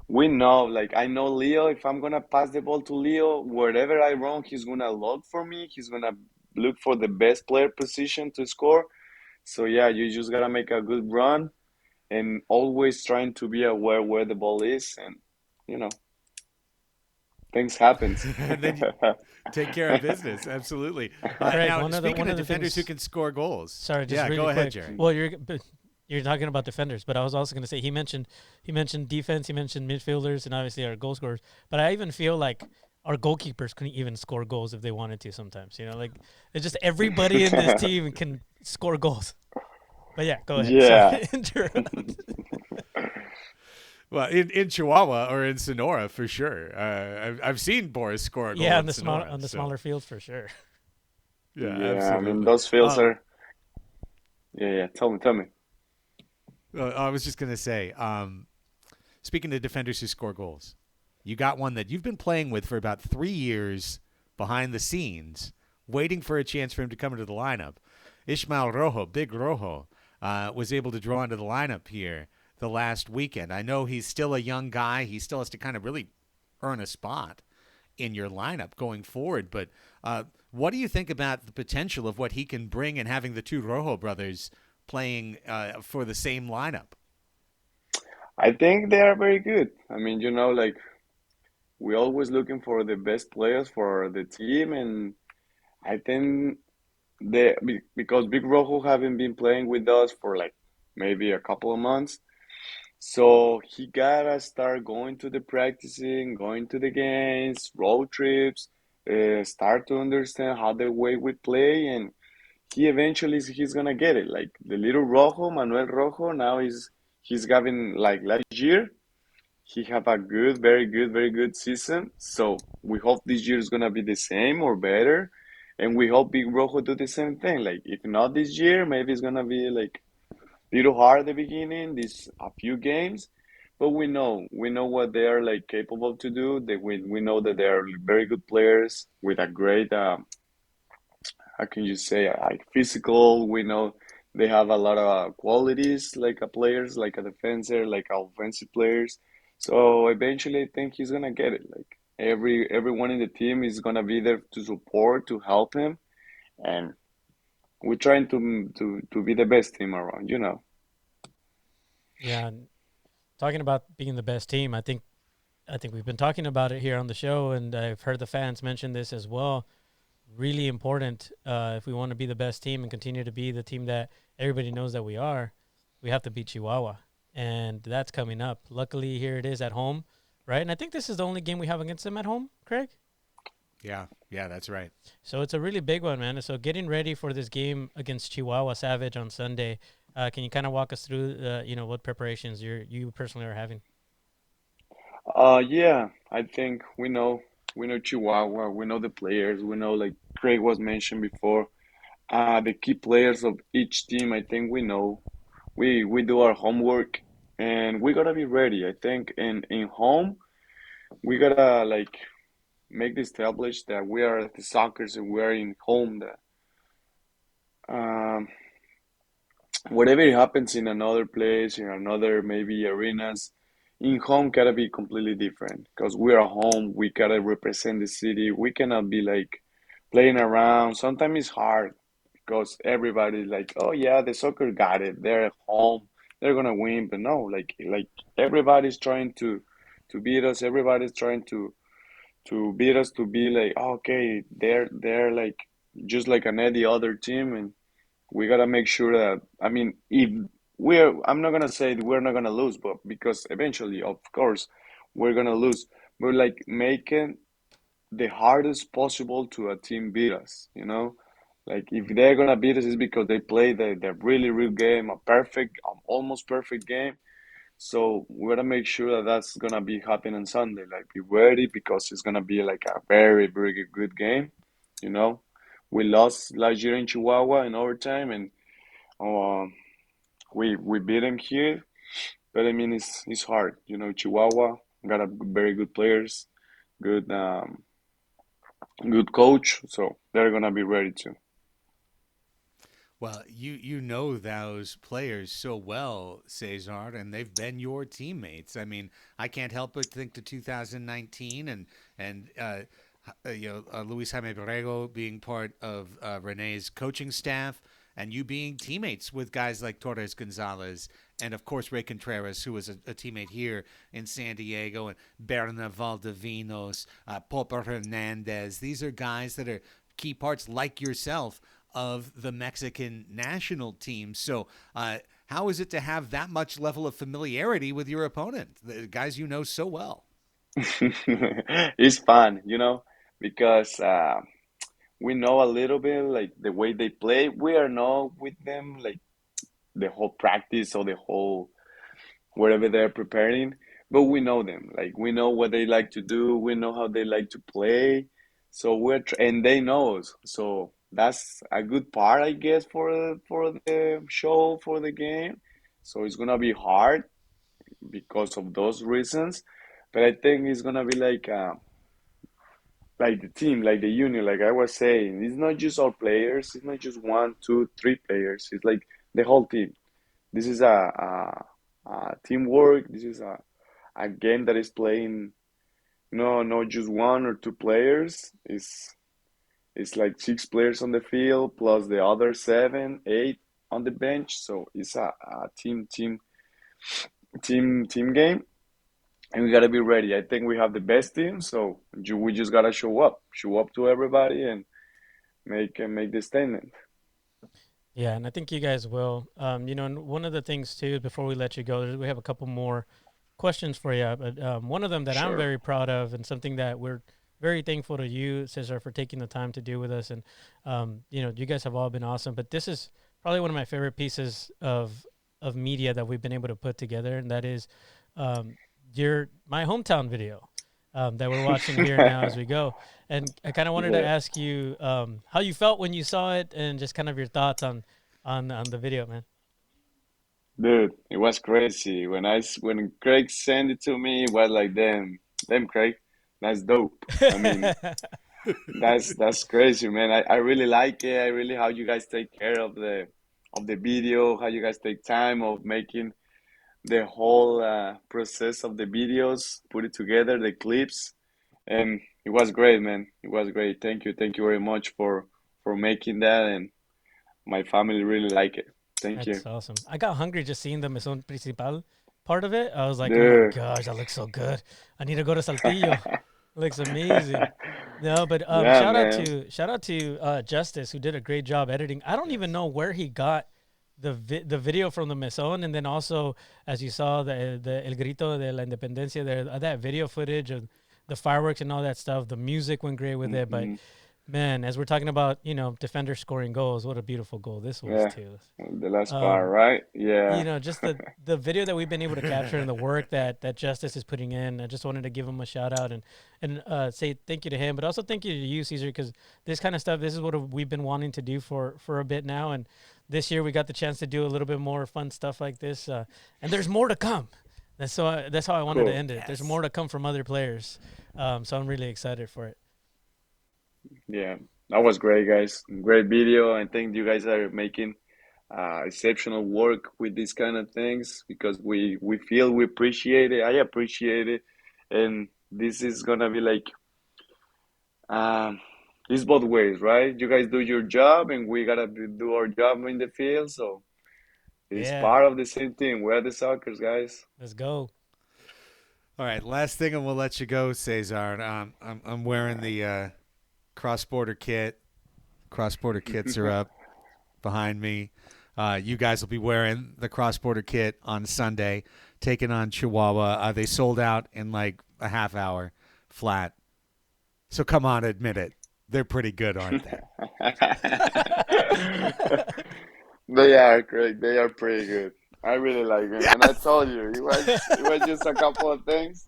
we know. Like I know Leo. If I'm gonna pass the ball to Leo, wherever I run, he's gonna look for me. He's gonna look for the best player position to score. So yeah, you just gotta make a good run and always trying to be aware where the ball is, and you know. things happens. And then you take care of business. Absolutely. Craig, Now, one of speaking the of defenders who things. can score goals. Sorry, just yeah, really go ahead, quick. Jerry. Well, you're talking about defenders, but I was also going to say he mentioned defense, he mentioned midfielders, and obviously our goal scorers. But I even feel like our goalkeepers couldn't even score goals if they wanted to. Sometimes, like it's just everybody in this team can score goals. But yeah, go ahead. Sorry Yeah. to interrupt. Well, in Chihuahua or in Sonora for sure. I've seen Boris score a goal Yeah, in Sonora, on the smaller fields for sure. Yeah, Yeah, I mean absolutely. those fields are. Yeah, yeah. Tell me. I was just gonna say, speaking of defenders who score goals, you got one that you've been playing with for about 3 years behind the scenes, waiting for a chance for him to come into the lineup. Ishmael Rojo, Big Rojo, was able to draw into the lineup here the last weekend. I know he's still a young guy. He still has to kind of really earn a spot in your lineup going forward. But what do you think about the potential of what he can bring and having the two Rojo brothers playing for the same lineup? I think they are very good. I mean, like we're always looking for the best players for the team, and I think because Big Rojo haven't been playing with us for like maybe a couple of months, so he gotta start going to the practicing, going to the games, road trips, start to understand how the way we play, and he's gonna get it. Like the little Rojo, Manuel Rojo, now he's having like last year. He have a very good season. So we hope this year is gonna be the same or better, and we hope Big Rojo do the same thing. Like if not this year, maybe it's gonna be like little hard at the beginning, these a few games, but we know what they are like capable to do. We know that they are very good players with a great how can you say like physical. We know they have a lot of qualities like a players, like a defender, like offensive players. So eventually, I think he's gonna get it. Like everyone in the team is gonna be there to support, to help him, and we're trying to be the best team around. Yeah, and talking about being the best team, I think we've been talking about it here on the show, and I've heard the fans mention this as well. Really important if we want to be the best team and continue to be the team that everybody knows that we are. We have to beat Chihuahua, and that's coming up. Luckily, here it is at home, right? And I think this is the only game we have against them at home, Craig. Yeah, that's right. So it's a really big one, man. So getting ready for this game against Chihuahua Savage on Sunday. Can you kind of walk us through, what preparations you personally are having? Yeah, I think we know Chihuahua, we know the players, we know like Craig was mentioned before, the key players of each team. I think we know. We do our homework, and we gotta be ready. I think in home we gotta like make this established that we are the Sockers and we are in home. That um, whatever happens in another place, in another maybe arenas, in home gotta be completely different because we're at home. We gotta represent the city. We cannot be like playing around. Sometimes it's hard because everybody's like, "Oh yeah, the soccer got it. They're at home. They're gonna win." But no, like everybody's trying to beat us. Everybody's trying to beat us to be like, oh, okay, they're like just like any other team, and we gotta make sure that I mean, if I'm not gonna say that we're not gonna lose, but because eventually, of course, we're gonna lose. We're like making the hardest possible to a team beat us. Like if they're gonna beat us, it's because they play the really real game, a perfect, almost perfect game. So we gotta make sure that that's gonna be happening on Sunday. Like be ready because it's gonna be like a very good game. You know, we lost last year in Chihuahua in overtime, and um, we beat them here. But I mean, it's hard. Chihuahua got a very good players, good good coach, so they're gonna be ready too. Well, you know those players so well, Cesar, and they've been your teammates. I mean, I can't help but think to 2019 and Luis Jaime Borrego being part of Rene's coaching staff, and you being teammates with guys like Torres Gonzalez and, of course, Ray Contreras, who was a teammate here in San Diego, and Berna Valdivinos, Popa Hernandez. These are guys that are key parts, like yourself, of the Mexican national team. So how is it to have that much level of familiarity with your opponent, the guys you know so well? It's fun, because we know a little bit like the way they play. We are not with them like the whole practice or the whole whatever they're preparing, but we know them. Like we know what they like to do. We know how they like to play. So and they know us. So that's a good part, I guess, for the show for the game. So it's gonna be hard because of those reasons, but I think it's gonna be like the team, like the union, like I was saying. It's not just our players. It's not just one, two, three players. It's like the whole team. This is a teamwork. This is a game that is playing no, not just one or two players. It's like six players on the field plus the other seven, eight on the bench. So it's a team game, and we gotta be ready. I think we have the best team, so we just gotta show up to everybody, and make the statement. Yeah, and I think you guys will. And one of the things too, before we let you go, we have a couple more questions for you. But one of them that I'm Sure. very proud of, and something that we're very thankful to you, Cesar, for taking the time to do with us. And you guys have all been awesome. But this is probably one of my favorite pieces of media that we've been able to put together, and that is my hometown video that we're watching here now as we go. And I kind of wanted to Yeah. ask you how you felt when you saw it, and just kind of your thoughts on the video, man. Dude, it was crazy. When Craig sent it to me, it was like, damn, Craig, that's dope. I mean, that's crazy, man. I really like it. I really how you guys take care of the video, how you guys take time of making the whole process of the videos, put it together, the clips, and it was great, man. It was great. Thank you very much for making that, and my family really like it. Thank you, That's awesome. I got hungry just seeing the Mesón Principal part of it. I was like, oh my dude. gosh, that looks so good. I need to go to Saltillo. Looks amazing. No, but Yeah, man. shout out to Justice, who did a great job editing. I don't even know where he got the video from the Mesón, and then also, as you saw, the El Grito de la Independencia there, that video footage of the fireworks and all that stuff. The music went great with it, but Hmm. man, as we're talking about, defenders scoring goals, what a beautiful goal this was Yeah, too. the last part, Um, right? Yeah. just the video that we've been able to capture and the work that Justice is putting in. I just wanted to give him a shout out and say thank you to him, but also thank you to you, Caesar, because this kind of stuff, this is what we've been wanting to do for a bit now, and this year we got the chance to do a little bit more fun stuff like this, and there's more to come. That's how I wanted to Cool. end it. There's more to come from other players, so I'm really excited for it. Yeah, that was great, guys. Great video. I think you guys are making exceptional work with these kind of things because we feel we appreciate it. I appreciate it, and this is gonna be like um, it's both ways, right? You guys do your job, and we gotta do our job in the field. So it's Yeah, part of the same thing. We're the Sockers, guys. let's go. All right, last thing, and we'll let you go, Cesar. I'm wearing the cross-border kit. Cross-border kits are up behind me. You guys will be wearing the cross-border kit on Sunday, taking on Chihuahua. They sold out in like a half hour flat. So come on, admit it. They're pretty good, aren't they? They are great. They are pretty good. I really like it, and I told you it was just a couple of things,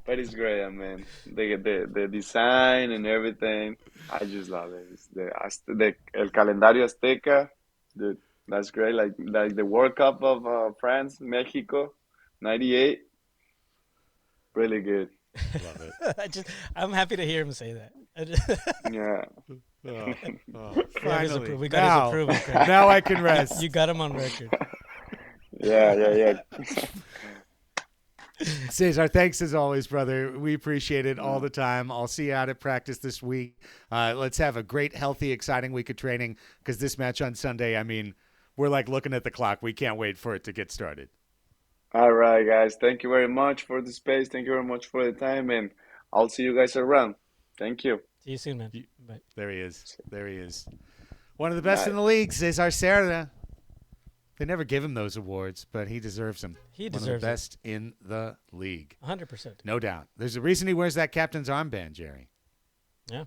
but it's great. I mean, the design and everything. I just love it. It's the El Calendario Azteca, dude. That's great. Like the World Cup of France, Mexico, '98. Really good. Love it. I'm happy to hear him say that. I just, Yeah. Oh, oh, we got his finally. we got his approval, Craig. Now I can rest. You got him on record. Yeah. Cesar, thanks as always, brother. We appreciate it all the time. I'll see you out at practice this week. Let's have a great, healthy, exciting week of training because this match on Sunday, I mean, we're like looking at the clock. We can't wait for it to get started. All right, guys. Thank you very much for the space. Thank you very much for the time, and I'll see you guys around. Thank you. See you soon, man. Bye. There he is. There he is. One of the best Bye. in the league, Cesar Cerda. They never give him those awards, but he deserves them. He One of deserves the best in the league. 100%. No doubt. There's a reason he wears that captain's armband, Jerry. Yeah.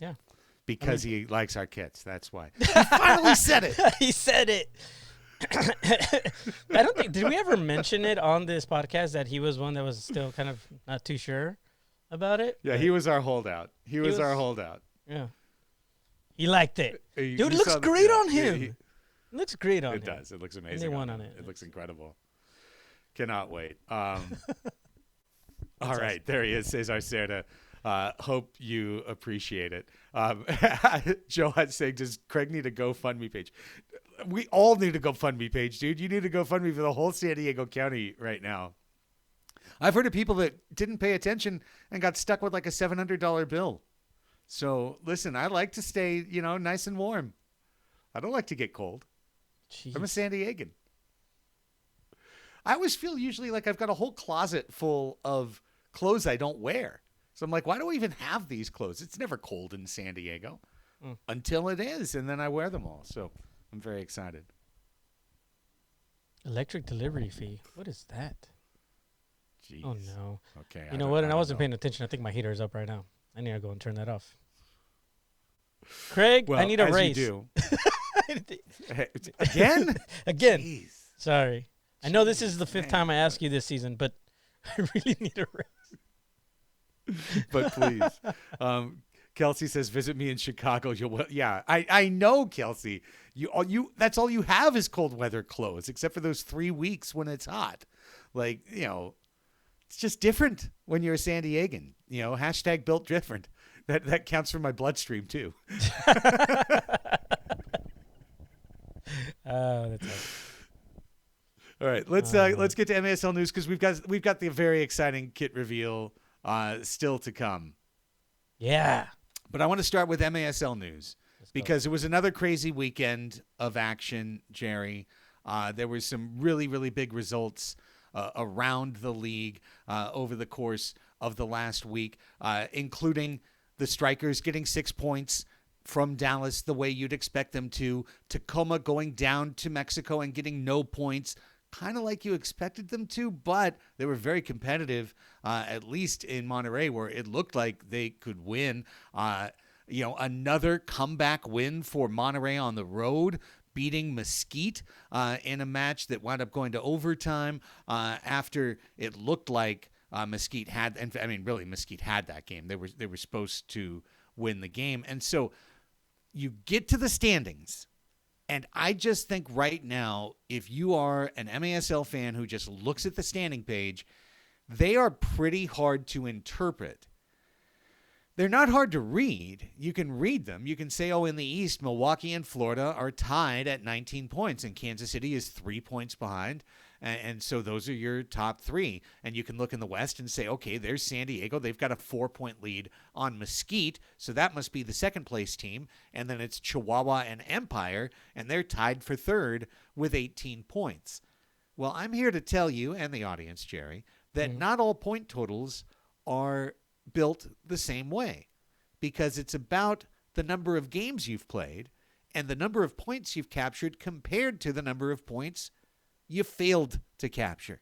Yeah. Because he likes our kits. That's why. He finally said it. He said it. I don't think, did we ever mention it on this podcast that he was one that was still kind of not too sure about it? Yeah, he was our holdout. He was our holdout. Yeah. He liked it. You Dude, it looks saw the- great yeah, on him. he- It looks great on him. It does. It looks amazing. they won on it. It looks incredible. Cannot wait. All right, there he is, Cesar Cerda. Hope you appreciate it. Joe had saying, does Craig need a GoFundMe page? We all need a GoFundMe page, dude. You need a GoFundMe for the whole San Diego County right now. I've heard of people that didn't pay attention and got stuck with like a $700 bill. So listen, I like to stay, nice and warm. I don't like to get cold. Jeez. I'm a San Diegan. I always feel usually like I've got a whole closet full of clothes I don't wear. So I'm like, why do I even have these clothes? It's never cold in San Diego until it is, and then I wear them all. So I'm very excited. Electric delivery fee. What is that? Jeez. Oh, no. Okay. You know what? And I wasn't paying attention. I think my heater is up right now. I need to go and turn that off. Craig, Well, I need a as raise. You do. Again? Again. Jeez. Sorry. I know this is the fifth time I ask you this season, but I really need a raise. But please. Kelsey says, visit me in Chicago. Yeah, I know, Kelsey. That's all you have is cold weather clothes, except for those 3 weeks when it's hot. Like, it's just different when you're a San Diegan. Hashtag built different. That counts for my bloodstream too. That's awesome. All right, let's get to MASL news because we've got the very exciting kit reveal still to come. Yeah. But I want to start with MASL news because it was another crazy weekend of action, Jerry. There were some really, really big results around the league over the course of the last week, including the Strikers getting 6 points from Dallas the way you'd expect them to. Tacoma going down to Mexico and getting no points, kind of like you expected them to, but they were very competitive, at least in Monterrey, where it looked like they could win. Another comeback win for Monterrey on the road, beating Mesquite in a match that wound up going to overtime after it looked like Mesquite had, and I mean, really, Mesquite had that game. They were supposed to win the game, and so you get to the standings. And I just think right now, if you are an MASL fan who just looks at the standing page, they are pretty hard to interpret. They're not hard to read. You can read them. You can say, in the East, Milwaukee and Florida are tied at 19 points, and Kansas City is 3 points behind. And so those are your top three. And you can look in the West and say, okay, there's San Diego. They've got a 4-point lead on Mesquite, so that must be the second-place team. And then it's Chihuahua and Empire, and they're tied for third with 18 points. Well, I'm here to tell you and the audience, Jerry, that not all point totals are built the same way because it's about the number of games you've played and the number of points you've captured compared to the number of points you failed to capture.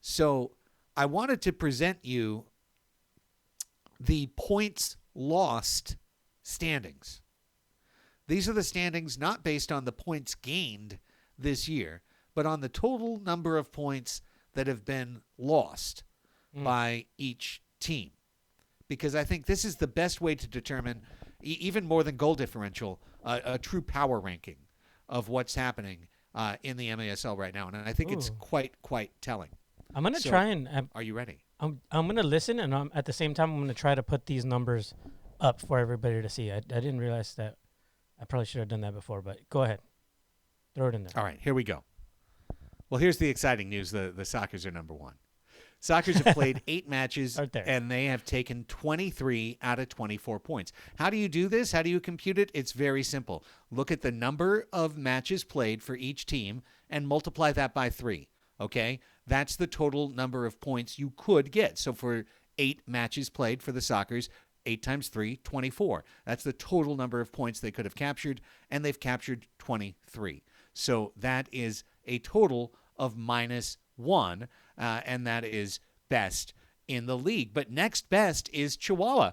So I wanted to present you the points lost standings. These are the standings not based on the points gained this year, but on the total number of points that have been lost by each team. Because I think this is the best way to determine, even more than goal differential, a true power ranking of what's happening in the MASL right now. And I think it's quite telling. I'm going to try and... are you ready? I'm going to listen, and at the same time, I'm going to try to put these numbers up for everybody to see. I didn't realize that. I probably should have done that before, but go ahead. Throw it in there. All right, here we go. Well, here's the exciting news. The Sockers are number one. Sockers have played 8 matches, Right there. and they have taken 23 out of 24 points. How do you do this? How do you compute it? It's very simple. Look at the number of matches played for each team and multiply that by 3, okay? That's the total number of points you could get. So for 8 matches played for the Sockers, 8 times 3, 24. That's the total number of points they could have captured, and they've captured 23. So that is a total of -1, and that is best in the league. But next best is Chihuahua.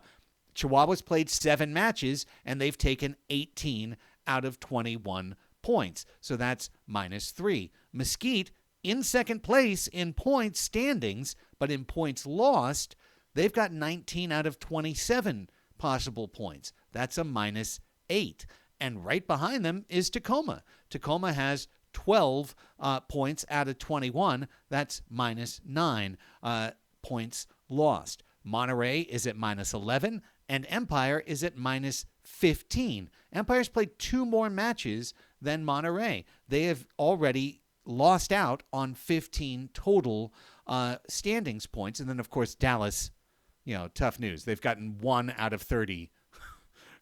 Chihuahua's played 7 matches, and they've taken 18 out of 21 points. So that's -3. Mesquite, in second place in points standings, but in points lost, they've got 19 out of 27 possible points. That's a -8. And right behind them is Tacoma. Tacoma has 12 points out of 21. That's -9 points lost. Monterrey is at -11, and Empire is at -15. Empire's played 2 more matches than Monterrey. They have already lost out on 15 total standings points. And then, of course, Dallas, tough news. They've gotten 1 out of 30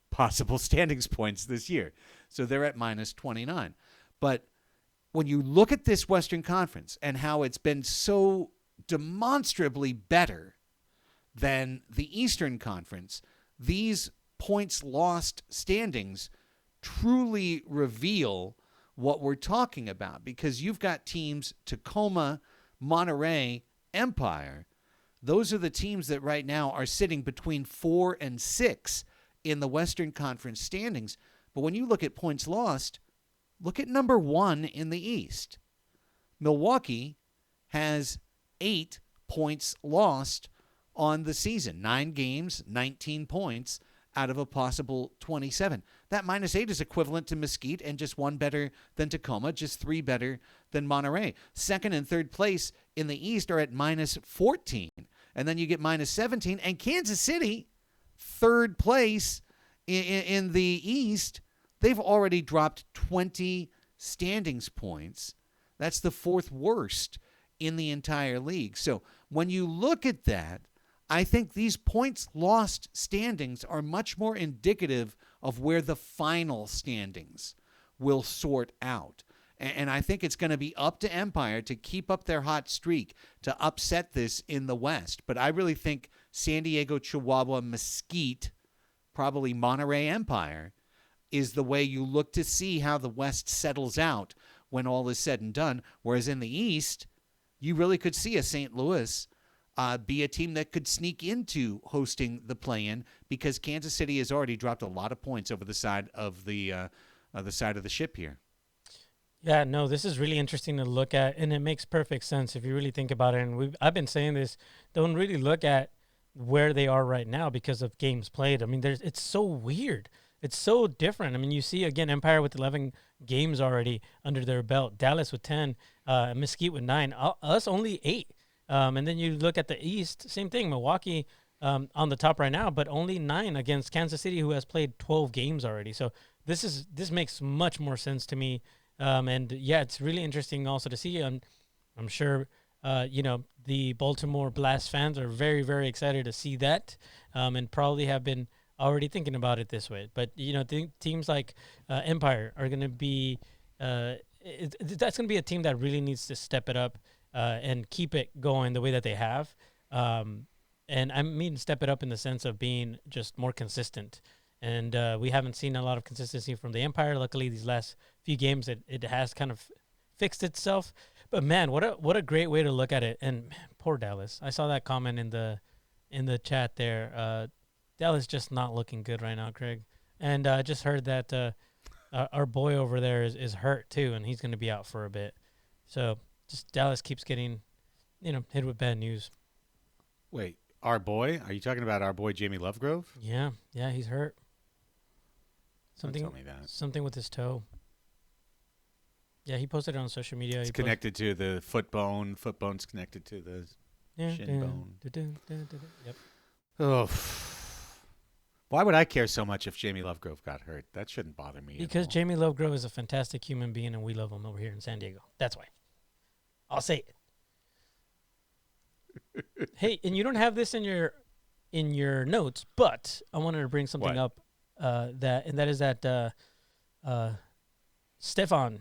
possible standings points this year. So they're at -29. But when you look at this Western Conference and how it's been so demonstrably better than the Eastern Conference, these points lost standings truly reveal what we're talking about, because you've got teams Tacoma, Monterrey, Empire. Those are the teams that right now are sitting between 4 and 6 in the Western Conference standings. But when you look at points lost, look at number 1 in the East. Milwaukee has 8 points lost on the season. 9 games, 19 points out of a possible 27. That -8 is equivalent to Mesquite and just 1 better than Tacoma, just 3 better than Monterrey. Second and third place in the East are at -14. And then you get -17. And Kansas City, third place in the East, they've already dropped 20 standings points. That's the 4th worst in the entire league. So when you look at that, I think these points lost standings are much more indicative of where the final standings will sort out. And I think it's going to be up to Empire to keep up their hot streak to upset this in the West. But I really think San Diego, Chihuahua, Mesquite, probably Monterrey, Empire is the way you look to see how the West settles out when all is said and done. Whereas in the East, you really could see a St. Louis be a team that could sneak into hosting the play-in, because Kansas City has already dropped a lot of points over the side of the ship here. Yeah, no, this is really interesting to look at, and it makes perfect sense if you really think about it. And I've been saying this, don't really look at where they are right now because of games played. I mean, it's so weird. It's so different. I mean, you see, again, Empire with 11 games already under their belt, Dallas with 10, Mesquite with 9, us only 8. And then you look at the East, same thing, Milwaukee on the top right now, but only 9 against Kansas City, who has played 12 games already. So this makes much more sense to me. And yeah, it's really interesting also to see. I'm sure, the Baltimore Blast fans are very, very excited to see that, and probably have been already thinking about it this way. But, teams like Empire are going to be that's going to be a team that really needs to step it up and keep it going the way that they have. And I mean step it up in the sense of being just more consistent. And we haven't seen a lot of consistency from the Empire. Luckily, these last few games, it has kind of fixed itself. But man, what a great way to look at it. And man, poor Dallas. I saw that comment in the chat there. Dallas just not looking good right now, Craig. And I just heard that our boy over there is hurt too, and he's going to be out for a bit. So just Dallas keeps getting, hit with bad news. Wait, our boy? Are you talking about our boy Jamie Lovegrove? Yeah, he's hurt. Something, Don't tell me that. Something with his toe. Yeah, he posted it on social media. It's connected to the foot bone. Foot bone's connected to the shin bone. Yep. Oh. Why would I care so much if Jamie Lovegrove got hurt? That shouldn't bother me. Because Jamie Lovegrove is a fantastic human being, and we love him over here in San Diego. That's why. I'll say it. Hey, and you don't have this in your notes, but I wanted to bring something What? up that is that Stefan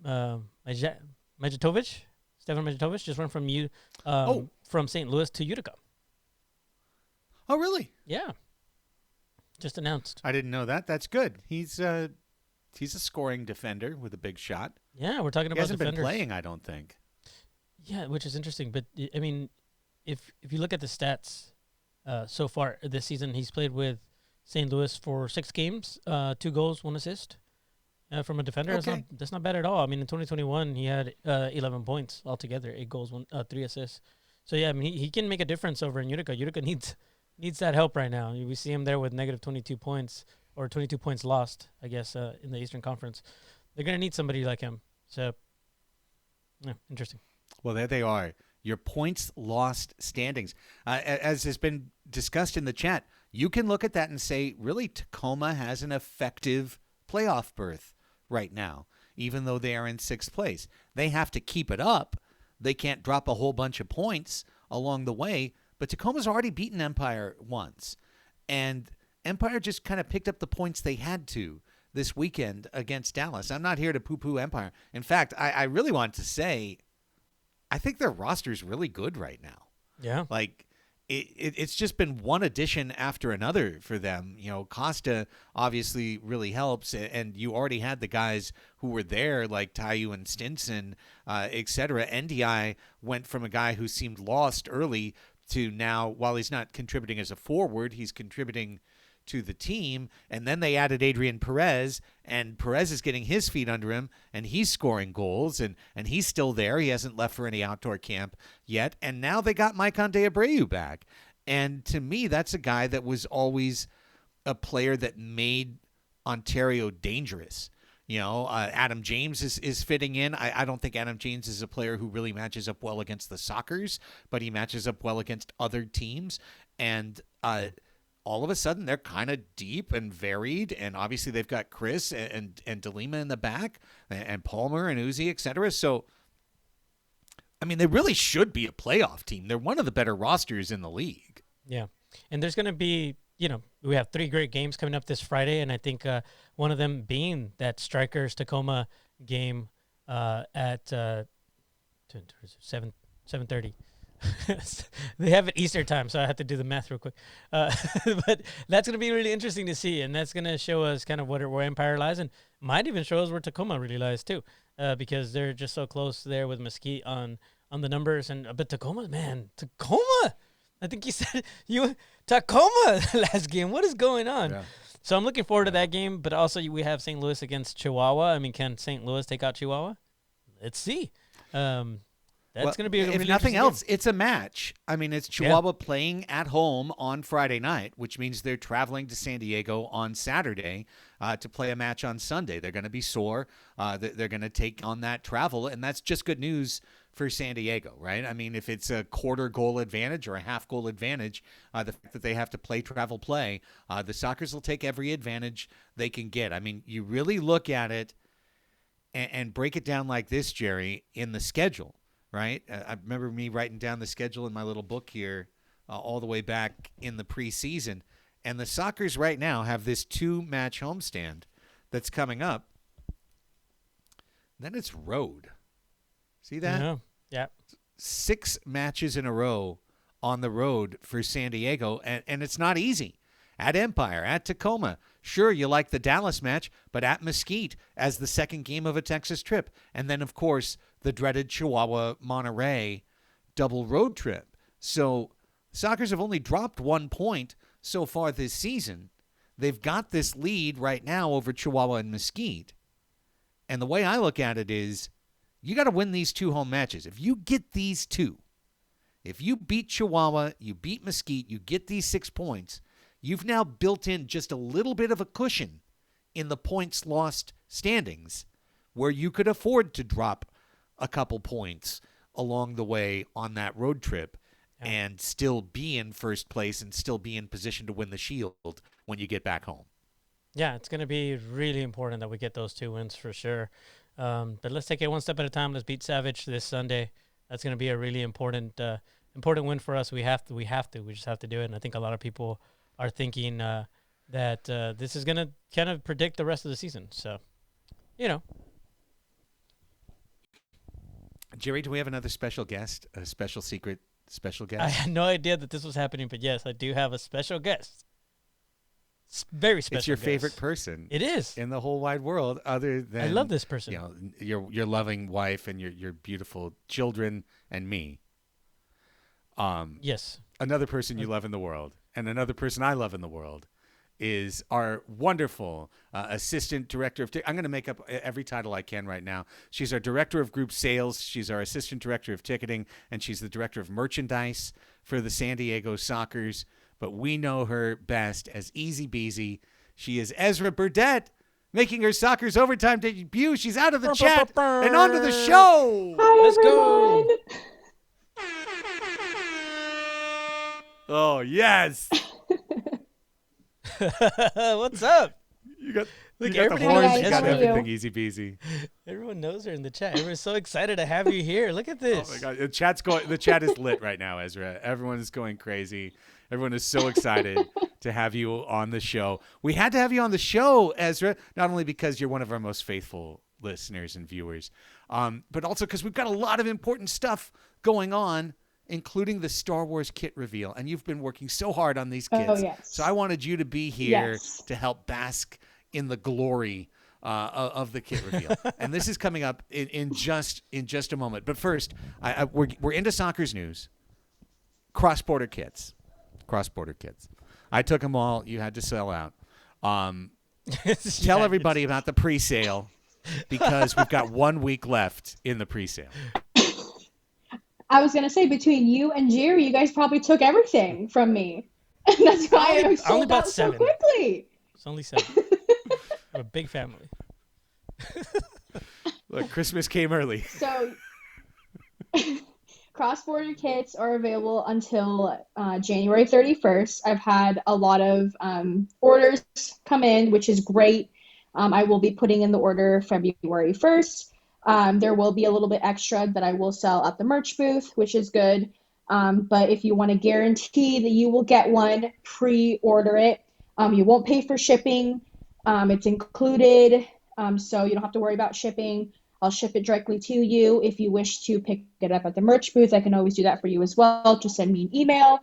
Majetovic. Stefan Majetovic just went from St. Louis to Utica. Oh, really? Yeah, just announced. I didn't know that. That's good. He's a scoring defender with a big shot. Yeah, we're talking He about hasn't defenders. been playing, I don't think. Yeah, which is interesting. But I mean, if you look at the stats so far this season, he's played with St. Louis for 6 games, 2 goals, 1 assist. From a defender, Okay. that's not bad at all. I mean, in 2021, he had 11 points altogether, 8 goals, 3 assists. So yeah, I mean, he can make a difference over in Utica. Utica needs that help right now. We see him there with negative 22 points or 22 points lost, I guess, in the Eastern Conference. They're gonna need somebody like him. So, yeah, interesting. Well, there they are. Your points lost standings. As has been discussed in the chat, you can look at that and say, really, Tacoma has an effective playoff berth right now, even though they are in 6th place. They have to keep it up. They can't drop a whole bunch of points along the way, but Tacoma's already beaten Empire once. And Empire just kind of picked up the points they had to this weekend against Dallas. I'm not here to poo-poo Empire. In fact, I really want to say I think their roster's really good right now. Yeah. Like, it's just been one addition after another for them. You know, Costa obviously really helps, and you already had the guys who were there, like Taiyu and Stinson, et cetera. NDI went from a guy who seemed lost early to now, while he's not contributing as a forward, he's contributing to the team. And then they added Adrian Perez, and Perez is getting his feet under him, and he's scoring goals, and he's still there. He hasn't left for any outdoor camp yet. And now they got Mike Abreu back. And to me, that's a guy that was always a player that made Ontario dangerous. You know, Adam James is fitting in. I don't think Adam James is a player who really matches up well against the Sockers, but he matches up well against other teams. And all of a sudden, they're kind of deep and varied. And obviously, they've got Chris and DeLima in the back, and Palmer and Uzi, et cetera. So, I mean, they really should be a playoff team. They're one of the better rosters in the league. Yeah. And there's going to be, you know, we have 3 great games coming up this Friday, and I think one of them being that Strikers Tacoma game at 7:30. They have it Easter time, so I have to do the math real quick. But that's going to be really interesting to see, and that's going to show us kind of where Empire lies, and might even show us where Tacoma really lies too, because they're just so close there with Mesquite on the numbers. But Tacoma, man, Tacoma. I think you said Tacoma last game. What is going on? Yeah. So I'm looking forward to that game, but also we have St. Louis against Chihuahua. I mean, can St. Louis take out Chihuahua? Let's see. That's going to be a really if nothing else, game. It's a match. I mean, it's Chihuahua playing at home on Friday night, which means they're traveling to San Diego on Saturday to play a match on Sunday. They're going to be sore. They're going to take on that travel, and that's just good news for San Diego, right? I mean, if it's a quarter goal advantage or a half goal advantage, the fact that they have to travel play, the Sockers will take every advantage they can get. I mean, you really look at it and break it down like this, Jerry, in the schedule. Right? I remember me writing down the schedule in my little book here all the way back in the preseason. And the Sockers right now have this 2-match homestand that's coming up. Then it's road. See that? Yeah. 6 matches in a row on the road for San Diego. And it's not easy. At Empire, at Tacoma. Sure, you like the Dallas match, but at Mesquite as the second game of a Texas trip. And then, of course, the dreaded Chihuahua Monterrey double road trip. So Sockers have only dropped 1 point so far this season. They've got this lead right now over Chihuahua and Mesquite. And the way I look at it is you got to win these 2 home matches. If you get these 2, if you beat Chihuahua, you beat Mesquite, you get these 6 points, you've now built in just a little bit of a cushion in the points lost standings where you could afford to drop a couple points along the way on that road trip and still be in first place and still be in position to win the Shield when you get back home. Yeah, it's going to be really important that we get those 2 wins for sure. But let's take it one step at a time. Let's beat Savage this Sunday. That's going to be a really important win for us. We just have to do it. And I think a lot of people are thinking that this is going to kind of predict the rest of the season. So, Jerry, do we have another special guest? A special secret special guest? I had no idea that this was happening, but yes, I do have a special guest. Very special. It's your guest. favorite person. It is in the whole wide world, other than I love this person. Your loving wife and your beautiful children and me. Yes. Another person you love in the world, and another person I love in the world, is our wonderful assistant director of. I'm going to make up every title I can right now. She's our director of group sales. She's our assistant director of ticketing, and she's the director of merchandise for the San Diego Sockers. But we know her best as Easy Beasy. She is Ezra Burdett, making her Sockers overtime debut. She's out of the chat and onto the show. Hi, Let's everyone. go. Oh yes. What's up? You got Look, the everybody horns. knows You got Ezra. everything. Easy Beasy. Everyone knows her in the chat. Everyone's so excited to have you here. Look at this. Oh my God, the chat is lit right now, Ezra. Everyone is going crazy. Everyone is so excited to have you on the show. We had to have you on the show, Ezra, not only because you're one of our most faithful listeners and viewers, but also because we've got a lot of important stuff going on, including the Star Wars kit reveal. And you've been working so hard on these kits. Oh, yes. So I wanted you to be here Yes. to help bask in the glory of the kit reveal. And this is coming up in just a moment. But first, we're into Sockers news. Cross-border kits. I took them all. You had to sell out. Tell everybody about the pre-sale because we've got 1 week left in the pre-sale. I was gonna say between you and Jerry, you guys probably took everything from me, and that's why I only sold bought out so 7. quickly. It's only 7. We're a big family. Look, Christmas came early. So, cross-border kits are available until January 31st. I've had a lot of orders come in, which is great. I will be putting in the order February 1st. There will be a little bit extra that I will sell at the merch booth, which is good. But if you want to guarantee that you will get one, pre-order it. You won't pay for shipping. It's included, so you don't have to worry about shipping. I'll ship it directly to you. If you wish to pick it up at the merch booth, I can always do that for you as well. Just send me an email.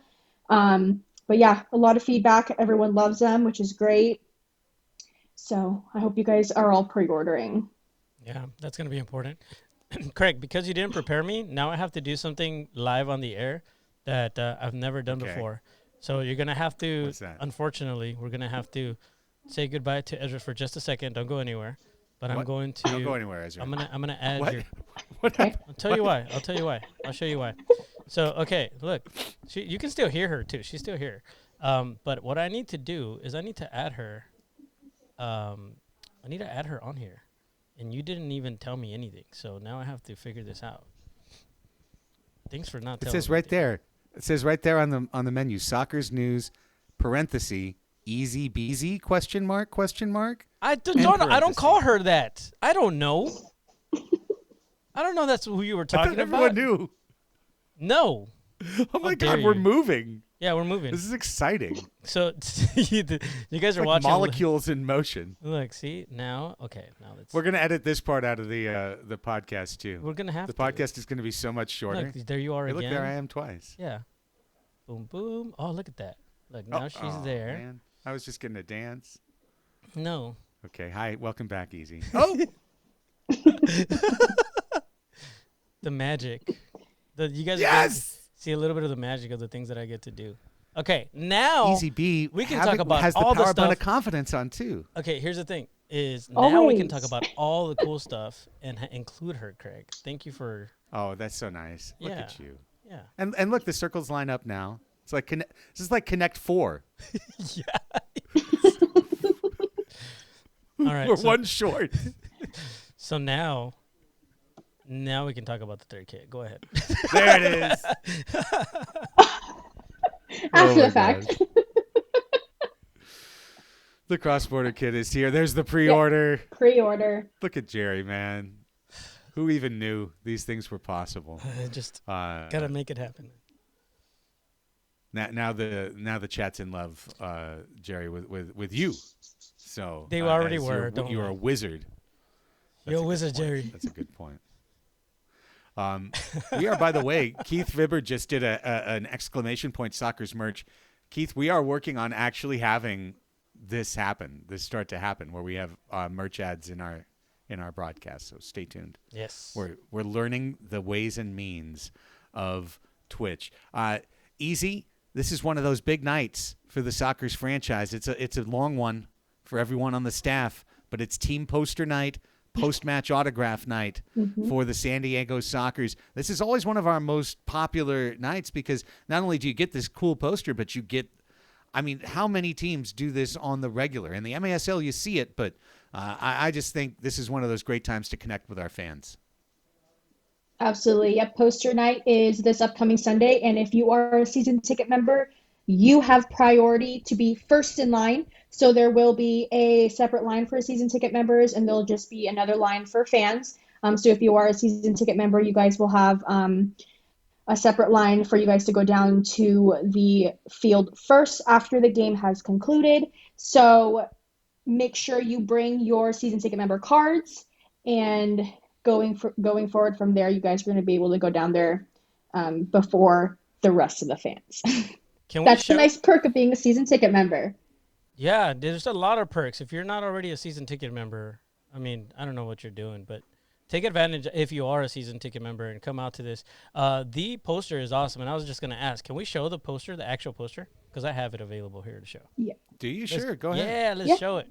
But yeah, a lot of feedback. Everyone loves them, which is great. So I hope you guys are all pre-ordering. Yeah, that's going to be important. Craig, because you didn't prepare me, now I have to do something live on the air that I've never done before. So you're going to have to, What's that? Unfortunately, we're going to have to say goodbye to Ezra for just a second. Don't go anywhere. But I'm going to. Don't go anywhere, Ezra. I'm gonna add What? your. What Okay. happened? I'll tell you why. I'll show you why. So okay, look, you can still hear her too. She's still here. But what I need to do is I need to add her. I need to add her on here, and you didn't even tell me anything. So now I have to figure this out. Thanks for not It telling says me. right there. It says right there on the menu. Sockers news, parenthesis, Easy Beasy, question mark. I don't In know. I don't parentheses. call her that. I don't know. I don't know that's who you were I talking thought everyone about. knew. No. Oh my dare God, we're you. moving. Yeah, we're moving. This is exciting. So you guys are Like watching. molecules in motion. Look, see now. Okay, now let's. We're gonna edit this part out of the podcast too. We're gonna have The to. podcast is gonna be so much shorter. Look, there you are Hey, look, again. there I am twice. Yeah. Boom, boom. Oh, look at that. Look, now she's oh, there. Man. I was just getting a dance. No. Okay, hi, welcome back, Easy. Oh, The magic. You guys are yes. gonna see a little bit of the magic of the things that I get to do. Okay, now. Easy B. we can talk about has the all the power button of stuff- confidence on too. Okay, here's the thing: is now we can talk Always. about all the cool stuff and include her, Craig. Thank you for. Oh, that's so nice. Look Yeah. at you. Yeah. And look, the circles line up now. It's like this is like Connect 4. All right. We're so, one short. so now we can talk about the third kit. Go ahead. There it is. After my the fact. gosh. The cross-border kit is here. There's the pre-order. Pre-order. Look at Jerry, man. Who even knew these things were possible? Just gotta make it happen. Now the chat's in love, Jerry, with you. So they already were. You're a wizard. You're a wizard, Jerry. That's a good point. We are, by the way, Keith Vibber just did an exclamation point Soccer's merch. Keith, we are working on actually having this start to happen, where we have merch ads in our broadcast. So stay tuned. Yes, we're learning the ways and means of Twitch. Easy. This is one of those big nights for the Soccer's franchise. It's a long one for everyone on the staff, but it's team poster night, post-match autograph night for the San Diego Sockers. This is always one of our most popular nights because not only do you get this cool poster, but you get, how many teams do this on the regular? In the MASL, you see it, but I just think this is one of those great times to connect with our fans. Absolutely. Yep. Poster night is this upcoming Sunday. And if you are a season ticket member, you have priority to be first in line. So there will be a separate line for season ticket members, and there'll just be another line for fans. So if you are a season ticket member, you guys will have a separate line for you guys to go down to the field first after the game has concluded. So make sure you bring your season ticket member cards, and going forward from there, you guys are going to be able to go down there before the rest of the fans. That's the nice perk of being a season ticket member. Yeah, there's a lot of perks. If you're not already a season ticket member, I don't know what you're doing, but take advantage if you are a season ticket member and come out to this. The poster is awesome, and I was just going to ask, can we show the poster, the actual poster? Because I have it available here to show. Yeah. Do you? Sure, go ahead. Yeah, let's show it.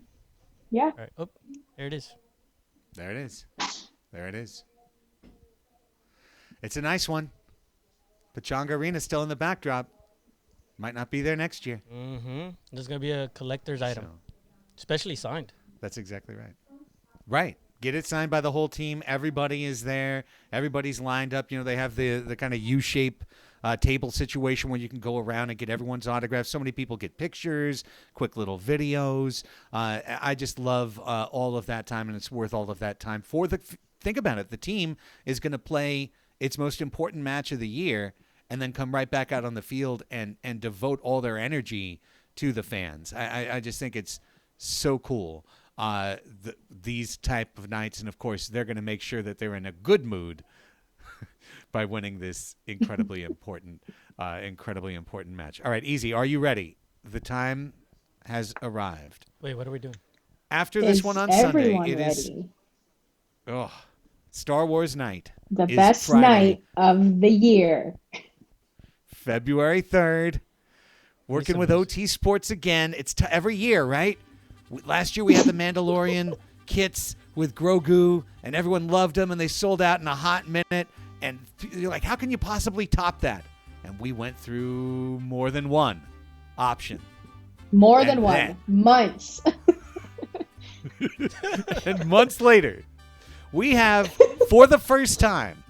Yeah. All right. Oh, there it is. There it is. There it is. It's a nice one. Pechanga Arena's still in the backdrop. Might not be there next year. Mm-hmm. There's going to be a collector's item, especially signed. That's exactly right. Right. Get it signed by the whole team. Everybody is there. Everybody's lined up. They have the kind of U-shape table situation where you can go around and get everyone's autographs. So many people get pictures, quick little videos. I just love all of that time, and it's worth all of that time. Think about it. The team is going to play its most important match of the year and then come right back out on the field and devote all their energy to the fans. I just think it's so cool, these type of nights. And, of course, they're going to make sure that they're in a good mood by winning this incredibly important match. All right, Easy, are you ready? The time has arrived. Wait, what are we doing? After this one on Sunday, it is Star Wars night. The best night of the year. February 3rd. Working with OT Sports again. It's every year, right? Last year we had the Mandalorian kits with Grogu, and everyone loved them, and they sold out in a hot minute. And you're like, how can you possibly top that? And we went through more than one option. More than one. Months. And months later, we have, for the first time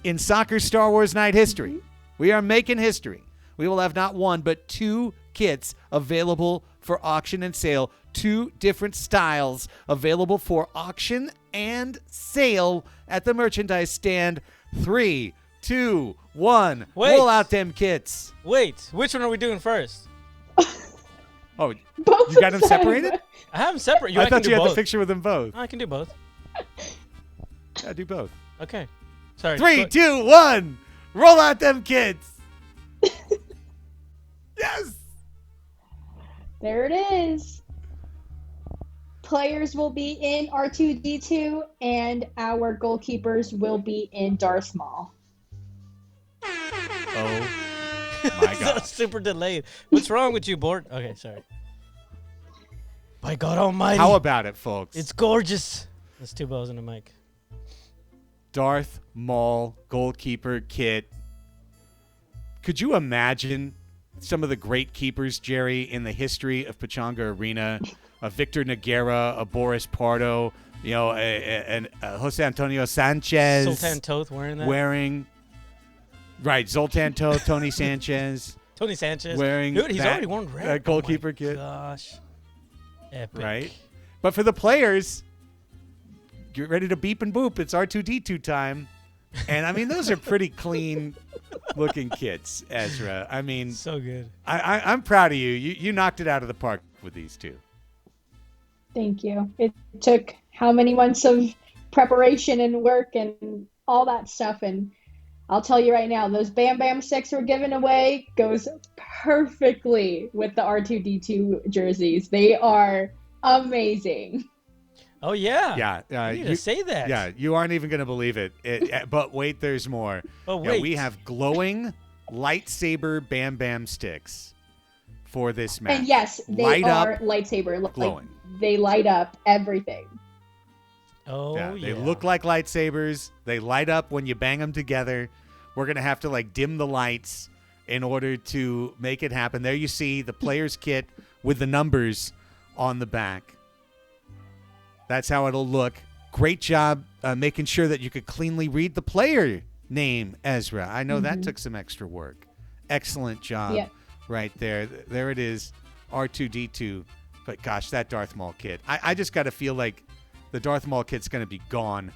in soccer Star Wars Night history, we are making history. We will have not one, but two kits available for auction and sale. Two different styles available for auction and sale at the merchandise stand. 3, 2, 1. Wait. Roll out them kits. Wait, which one are we doing first? Oh, Both you got them of them. separated? I have them separate. I thought you had both. the picture with them both. I can do both. Yeah, do both. Okay. Sorry. 3, 2, 1. Roll out them kits. Yes. There it is. Players will be in R2-D2, and our goalkeepers will be in Darth Maul. Oh my God. That's super delayed. What's wrong with you, Bort? Okay, sorry. By God Almighty. How about it, folks? It's gorgeous. That's two bows and a mic. Darth Maul goalkeeper kit. Could you imagine some of the great keepers, Jerry, in the history of Pechanga Arena? A Victor Noguera, a Boris Pardo, a Jose Antonio Sanchez. Sultan Toth wearing that? Right, Zoltan Toth, Tony Sanchez. Tony Sanchez. Wearing Dude, he's that, already worn red. goalkeeper oh my kit. Gosh. Epic. Right? But for the players, get ready to beep and boop. It's R2D2 time. And I mean, those are pretty clean looking kits, Ezra. I mean, So good. I'm proud of you. You knocked it out of the park with these two. Thank you. It took how many months of preparation and work and all that stuff. And I'll tell you right now, those Bam Bam sticks we're giving away goes perfectly with the R2D2 jerseys. They are amazing. Oh yeah. Yeah. You need to say that. Yeah, you aren't even going to believe it. But wait, there's more. Oh Yeah, wait. we have glowing lightsaber Bam Bam sticks for this match. And yes, they Light are up, lightsaber. glowing. They light up everything. Oh Yeah, yeah. they look like lightsabers. They light up when you bang them together. We're going to have to like dim the lights in order to make it happen. There you see the player's kit with the numbers on the back. That's how it'll look. Great job making sure that you could cleanly read the player name, Ezra. I know that took some extra work. Excellent job right there. There it is, R2-D2. But gosh, that Darth Maul kit. I just got to feel like the Darth Maul kit's going to be gone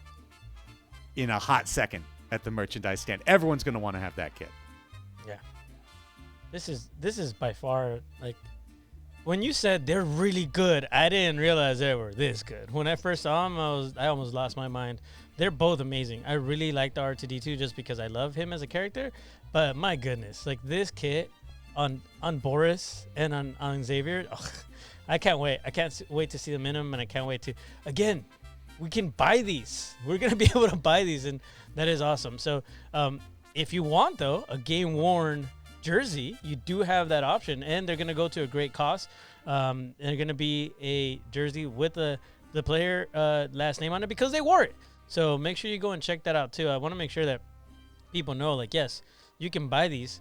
in a hot second at the merchandise stand. Everyone's going to want to have that kit. Yeah. This is by far, like, when you said they're really good, I didn't realize they were this good. When I first saw them, I almost lost my mind. They're both amazing. I really like the R2-D2 just because I love him as a character. But my goodness, like this kit on Boris and on Xavier, I can't wait. I can't wait to see them in them, and I can't wait to, again, we can buy these. We're going to be able to buy these, and that is awesome. So if you want, though, a game-worn jersey, you do have that option, and they're going to go to a great cost. They're going to be a jersey with the player last name on it because they wore it. So make sure you go and check that out, too. I want to make sure that people know, like, yes, you can buy these.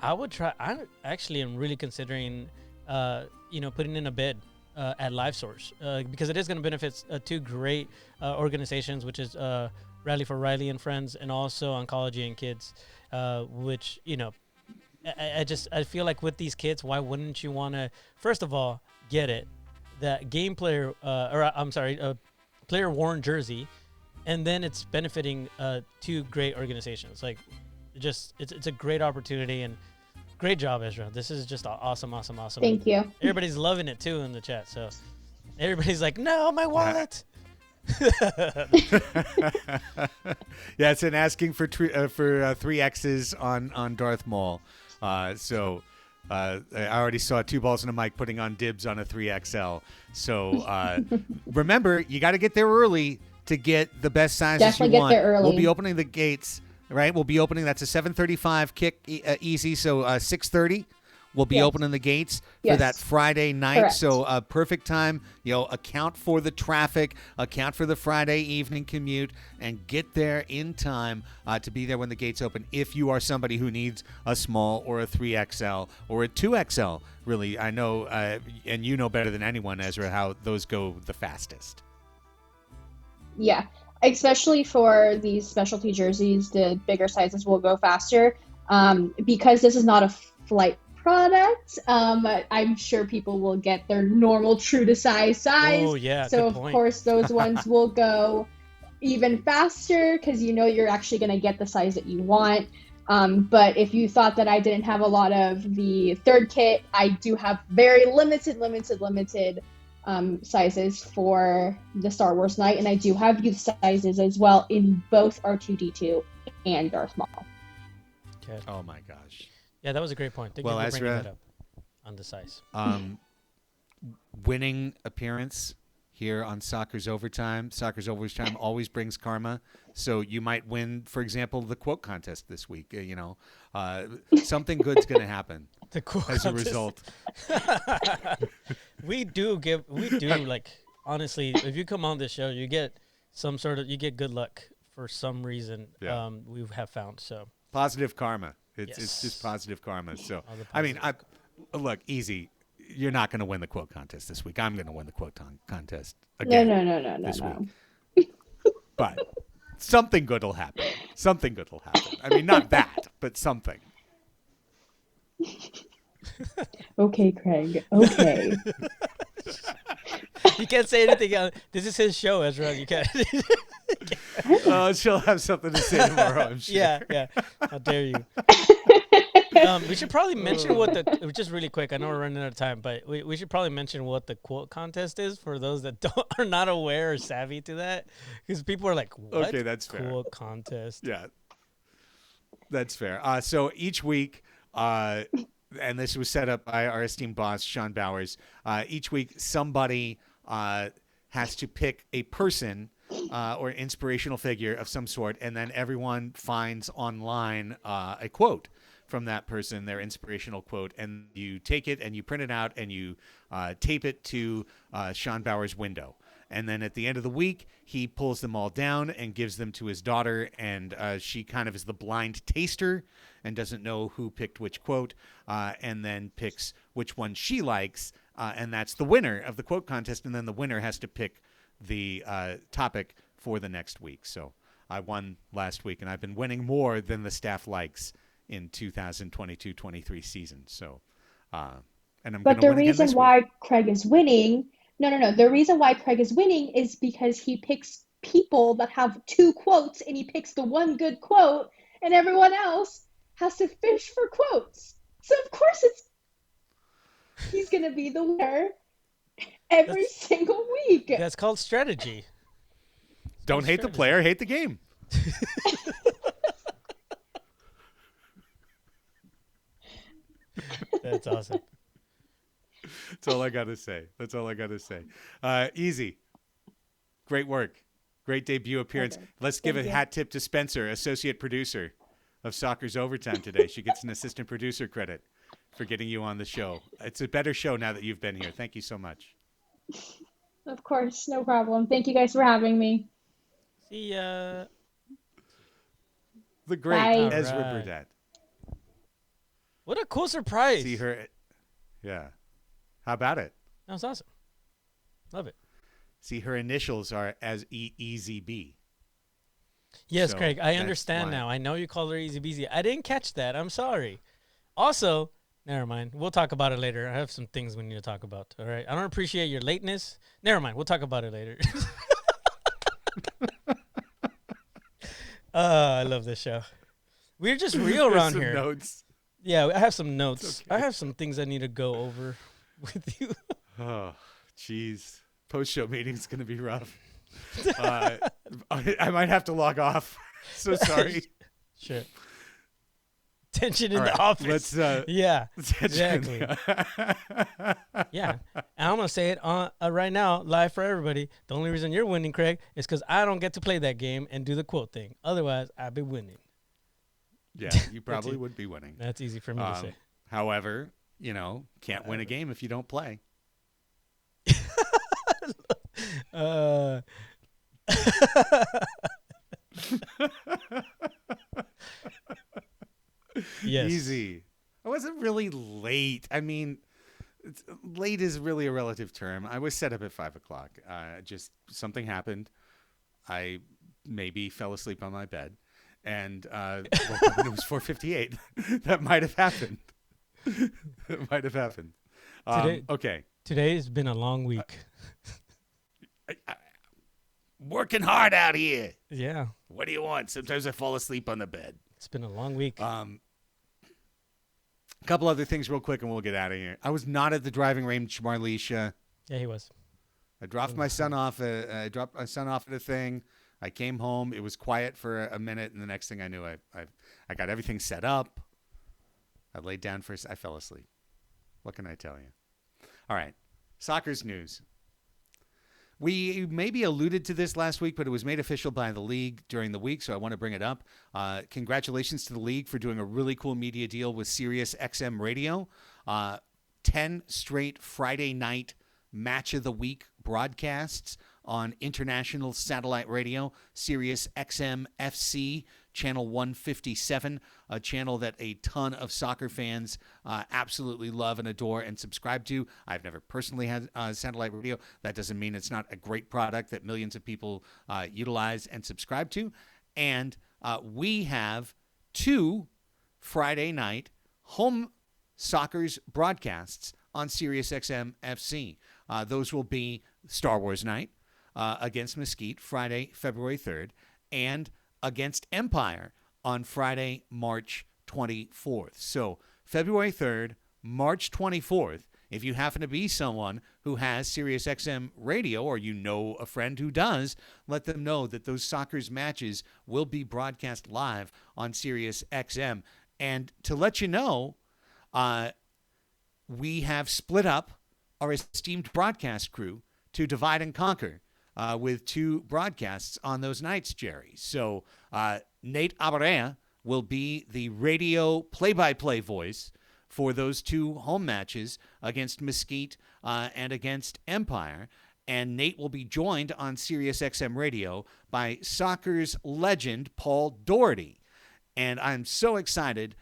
I actually am really considering putting in a bid at LiveSource because it is going to benefit two great organizations, which is Rally for Riley and Friends, and also Oncology and Kids, which, I feel like with these kits, why wouldn't you want to, first of all, get it, that player worn jersey, and then it's benefiting two great organizations. Like, it's a great opportunity, and great job, Ezra. This is just awesome. Thank you. Everybody's loving it too in the chat. So everybody's like, "No, my wallet." Yeah, it's an asking for 3X's on Darth Maul. So I already saw Two Balls and a Mic putting on dibs on a 3XL. So remember, you got to get there early to get the best sizes Definitely you want. get there early. We'll be opening the gates. Right, we'll be opening. That's a 7:35 kick, easy. So 6:30, we'll be opening the gates for that Friday night. Correct. So perfect time. Account for the traffic, account for the Friday evening commute, and get there in time to be there when the gates open. If you are somebody who needs a small or a 3XL or a 2XL, really, I know, and you know better than anyone, Ezra, how those go the fastest. Yeah. Especially for these specialty jerseys, the bigger sizes will go faster. Because this is not a flight product, I'm sure people will get their normal true to size. Oh, yeah. So, good point. course, those ones will go even faster because you're actually going to get the size that you want. But if you thought that I didn't have a lot of the third kit, I do have very limited sizes for the Star Wars night, and I do have youth sizes as well in both R2-D2 and Darth Maul. Okay. Oh my gosh. Yeah, that was a great point. Thank Well, you for bringing Ezra, that up on the size. Winning appearance here on Soccer's Overtime. Soccer's Overtime always brings karma. So you might win, for example, the quote contest this week. Something good's going to happen as a result. We do like, honestly, if you come on this show, you get good luck for some reason. Yeah. We have found. So Positive karma. Yes. It's just positive karma. So, All the I mean, positive look, easy. You're not going to win the quote contest this week. I'm going to win the quote contest again. No. This week. But something good will happen. I mean, not that, but something. Okay, Craig. Okay. You can't say anything else. This is his show, Ezra. You can't. She'll have something to say tomorrow, I'm sure. Yeah. How dare you? We should probably mention what just really quick. I know we're running out of time, but we should probably mention what the quote contest is for those that are not aware or savvy to that, because people are like, "What?" Okay, that's fair. Quote contest. Yeah, that's fair. So each week, and this was set up by our esteemed boss, Sean Bowers. Each week, somebody has to pick a person or inspirational figure of some sort, and then everyone finds online a quote from that person, their inspirational quote, and you take it and you print it out and you tape it to Sean Bauer's window. And then at the end of the week, he pulls them all down and gives them to his daughter, and she kind of is the blind taster and doesn't know who picked which quote, and then picks which one she likes, and that's the winner of the quote contest, and then the winner has to pick the topic for the next week. So I won last week, and I've been winning more than the staff likes in 2022-23 season. So, and I'm. But the win again reason this why week. Craig is winning, no. The reason why Craig is winning is because he picks people that have two quotes, and he picks the one good quote, and everyone else has to fish for quotes. So of course he's gonna be the winner every single week. That's called strategy. Don't hate the player, hate the game. That's awesome. That's all I got to say. Easy. Great work. Great debut appearance. Okay. Let's give Thank a you. hat tip to Spencer, associate producer of Soccer's Overtime today. She gets an assistant producer credit for getting you on the show. It's a better show now that you've been here. Thank you so much. Of course, no problem. Thank you guys for having me. See ya. The great Bye. Ezra All right. Burdett. What a cool surprise. See her. Yeah. How about it? That was awesome. Love it. See, her initials are as EZB. Yes, So Craig, I that's understand why. now. I know you call her Easy Beasy. I didn't catch that. I'm sorry. Also, never mind. We'll talk about it later. I have some things we need to talk about. All right. I don't appreciate your lateness. Never mind. We'll talk about it later. I love this show. We're just real There's around some here. notes. Yeah, I have some notes. okay. I have some things I need to go over with you. Oh, jeez. Post-show meeting's going to be rough. I might have to log off. So sorry. Sure. Tension in All the right, office. let's, yeah, Tension. exactly. Yeah. And I'm going to say it right now, live for everybody. The only reason you're winning, Craig, is because I don't get to play that game and do the quote thing. Otherwise, I'd be winning. Yeah, you probably would be winning. That's easy for me to say. However, can't win a game if you don't play. Yes. Easy. I wasn't really late. I mean, late is really a relative term. I was set up at 5 o'clock. Just something happened. I maybe fell asleep on my bed, and woke up when it was 4:58. That might have happened. It might have happened. Okay. Today's been a long week. Working hard out here. Yeah. What do you want? Sometimes I fall asleep on the bed. It's been a long week. A couple other things real quick and we'll get out of here. I was not at the driving range, Marlisha. Yeah, he was. I dropped my son off. I dropped my son off at a thing. I came home. It was quiet for a minute, and the next thing I knew, I got everything set up. I laid down for. I fell asleep. What can I tell you? All right, soccer's news. We maybe alluded to this last week, but it was made official by the league during the week, so I want to bring it up. Congratulations to the league for doing a really cool media deal with Sirius XM Radio. 10 straight Friday night match of the week broadcasts on international satellite radio, Sirius XM FC, channel 157, a channel that a ton of soccer fans absolutely love and adore and subscribe to. I've never personally had satellite radio. That doesn't mean it's not a great product that millions of people utilize and subscribe to. And we have 2 Friday night home soccer's broadcasts on Sirius XM FC. Those will be Star Wars night against Mesquite Friday, February 3rd, and against Empire on Friday, March 24th. So February 3rd, March 24th, if you happen to be someone who has SiriusXM radio or you know a friend who does, let them know that those Sockers matches will be broadcast live on SiriusXM. And to let you know, we have split up our esteemed broadcast crew to divide and conquer with 2 broadcasts on those nights, Jerry. So Nate Abarea will be the radio play-by-play voice for those 2 home matches against Mesquite and against Empire. And Nate will be joined on SiriusXM Radio by Sockers legend Paul Doherty. And I'm so excited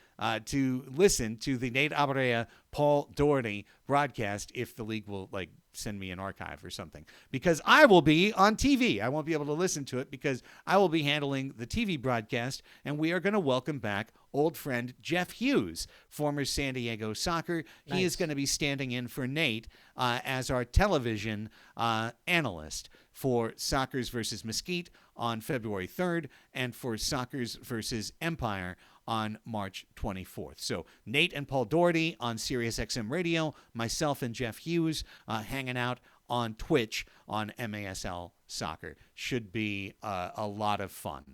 to listen to the Nate Abarea, Paul Doherty broadcast if the league will send me an archive or something, because I will be on TV. I won't be able to listen to it because I will be handling the TV broadcast, and we are going to welcome back old friend Jeff Hughes, former San Diego Soccer. Nice. He is going to be standing in for Nate as our television analyst for Sockers versus Mesquite on February 3rd and for Sockers versus Empire on March 24th. So Nate and Paul Doherty on SiriusXM Radio, myself and Jeff Hughes hanging out on Twitch on MASL Soccer. Should be a lot of fun.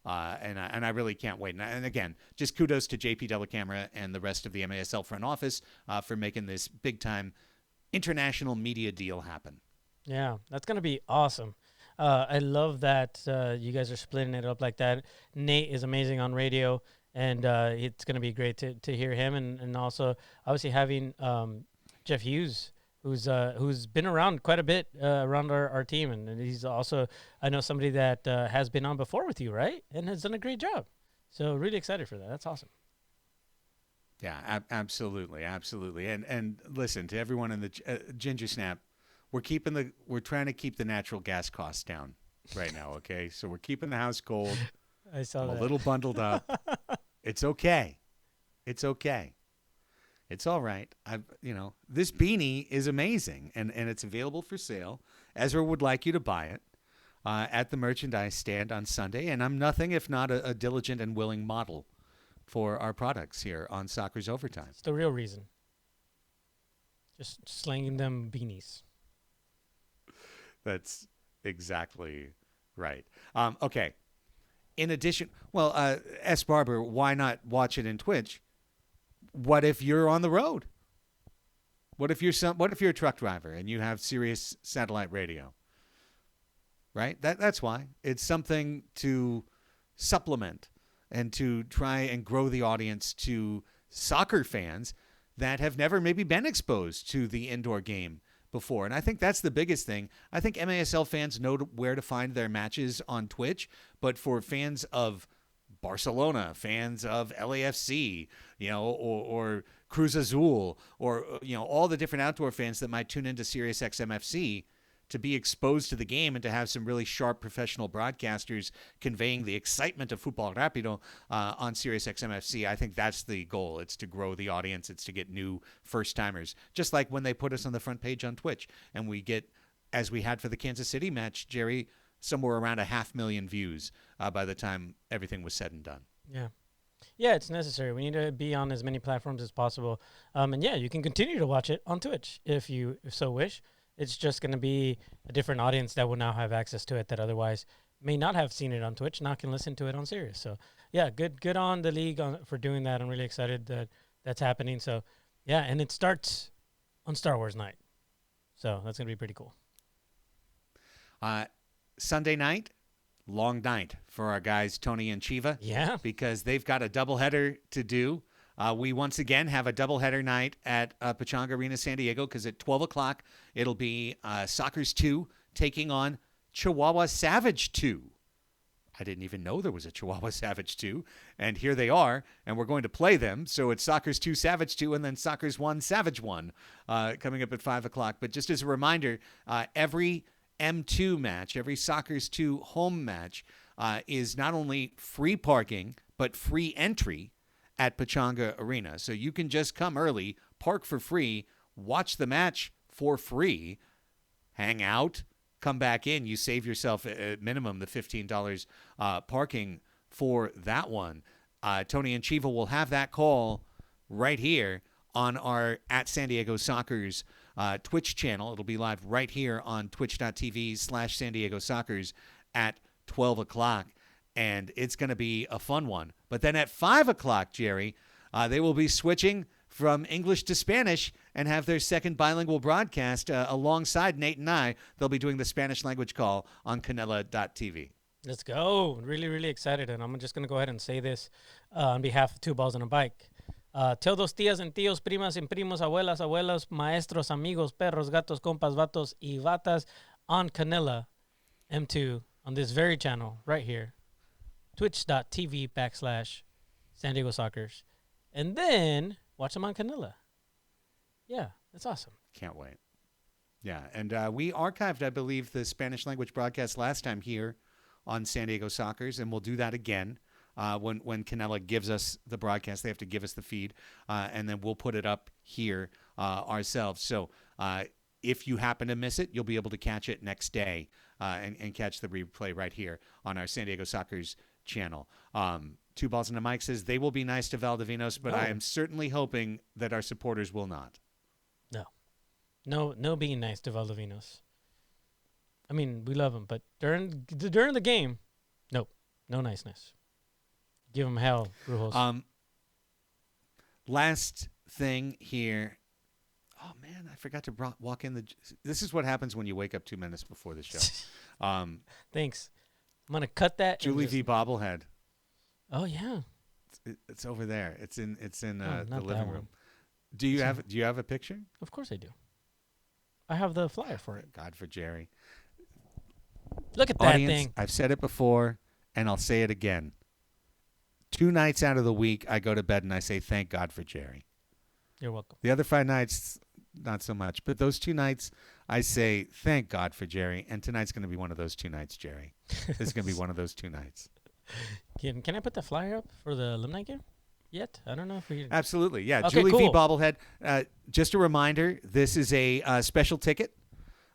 And I really can't wait. And again, just kudos to JP Delacamera and the rest of the MASL front office for making this big-time international media deal happen. Yeah, that's going to be awesome. I love that you guys are splitting it up like that. Nate is amazing on radio, and it's going to be great to hear him. And also, obviously, having Jeff Hughes, who's been around quite a bit around our team. And he's also, I know, somebody that has been on before with you, right? And has done a great job. So really excited for that. That's awesome. Yeah, absolutely. Absolutely. And listen, to everyone in the Ginger Snap, we're trying to keep the natural gas costs down right now, okay? So we're keeping the house cold. I saw I'm that. a little bundled up. It's okay. It's okay. It's all right. This beanie is amazing, and it's available for sale. Ezra would like you to buy it at the merchandise stand on Sunday, and I'm nothing if not a diligent and willing model for our products here on Soccer's Overtime. It's the real reason. Just slanging them beanies. That's exactly right. Okay. In addition, S. Barber, why not watch it in Twitch? What if you're on the road? What if you're a truck driver and you have Sirius satellite radio? Right? That's why. It's something to supplement and to try and grow the audience to soccer fans that have never maybe been exposed to the indoor game before. And I think that's the biggest thing. I think MASL fans know where to find their matches on Twitch, but for fans of Barcelona, fans of LAFC, or Cruz Azul, or all the different outdoor fans that might tune into SiriusXM FC, to be exposed to the game and to have some really sharp professional broadcasters conveying the excitement of Futbol Rapido on SiriusXM FC. I think that's the goal. It's to grow the audience. It's to get new first-timers. Just like when they put us on the front page on Twitch and we get, as we had for the Kansas City match, Jerry, somewhere around 500,000 views by the time everything was said and done. Yeah. Yeah, it's necessary. We need to be on as many platforms as possible. And yeah, you can continue to watch it on Twitch if you so wish. It's just going to be a different audience that will now have access to it that otherwise may not have seen it on Twitch, now can listen to it on Sirius. So, yeah, good on the league for doing that. I'm really excited that that's happening. So, yeah, and it starts on Star Wars night. So that's going to be pretty cool. Sunday night, long night for our guys Tony and Chiva. Yeah. Because they've got a doubleheader to do. We once again have a doubleheader night at Pechanga Arena, San Diego, because at 12 o'clock it'll be Sockers 2 taking on Chihuahua Savage 2. I didn't even know there was a Chihuahua Savage 2, and here they are, and we're going to play them. So it's Sockers 2, Savage 2, and then Sockers 1, Savage 1 coming up at 5 o'clock. But just as a reminder, every M2 match, every Sockers 2 home match is not only free parking, but free entry at Pechanga Arena. So you can just come early, park for free, watch the match for free, hang out, come back in. You save yourself at minimum the $15 parking for that one. Tony and Chiva will have that call right here on our at San Diego Soccers Twitch channel. It'll be live right here on twitch.tv/San Diego Soccers at 12 o'clock. And it's going to be a fun one. But then at 5 o'clock, Jerry, they will be switching from English to Spanish and have their second bilingual broadcast alongside Nate and I. They'll be doing the Spanish language call on Canela.tv. Let's go. Really, really excited. And I'm just going to go ahead and say this on behalf of Two Balls on a Bike. Tell those tías and tíos, primas and primos, abuelas, abuelos, maestros, amigos, perros, gatos, compas, vatos, y vatas on Canela M2 on this very channel right here. Twitch.tv/San Diego Soccers. And then watch them on Canela. Yeah, that's awesome. Can't wait. Yeah, and we archived, I believe, the Spanish language broadcast last time here on San Diego Soccers, and we'll do that again when Canela gives us the broadcast. They have to give us the feed, and then we'll put it up here ourselves. So if you happen to miss it, you'll be able to catch it next day and catch the replay right here on our San Diego Soccers channel. Two Balls and a Mic says they will be nice to Valdivinos, but I am certainly hoping that our supporters will not. No being nice to Valdivinos. I mean, we love him, but during the game, nope, no niceness. Give him hell, Rujos. Last thing here. Oh, man, I forgot to walk in the... This is what happens when you wake up 2 minutes before the show. Thanks. I'm going to cut that. Julie V. bobblehead. Oh, yeah. It's over there. It's in the not living that room. Do you have a picture? Of course I do. I have the flyer for it. God, for Jerry. Look at that Audience, thing. I've said it before, and I'll say it again. 2 nights out of the week, I go to bed and I say, thank God for Jerry. You're welcome. The other 5 nights, not so much. But those 2 nights, I say, thank God for Jerry. And tonight's going to be one of those 2 nights, Jerry. This is going to be one of those 2 nights. Can I put the flyer up for the alumni game yet? I don't know if we... Absolutely, yeah. Okay, Julie V. cool. bobblehead. Just a reminder, this is a special ticket.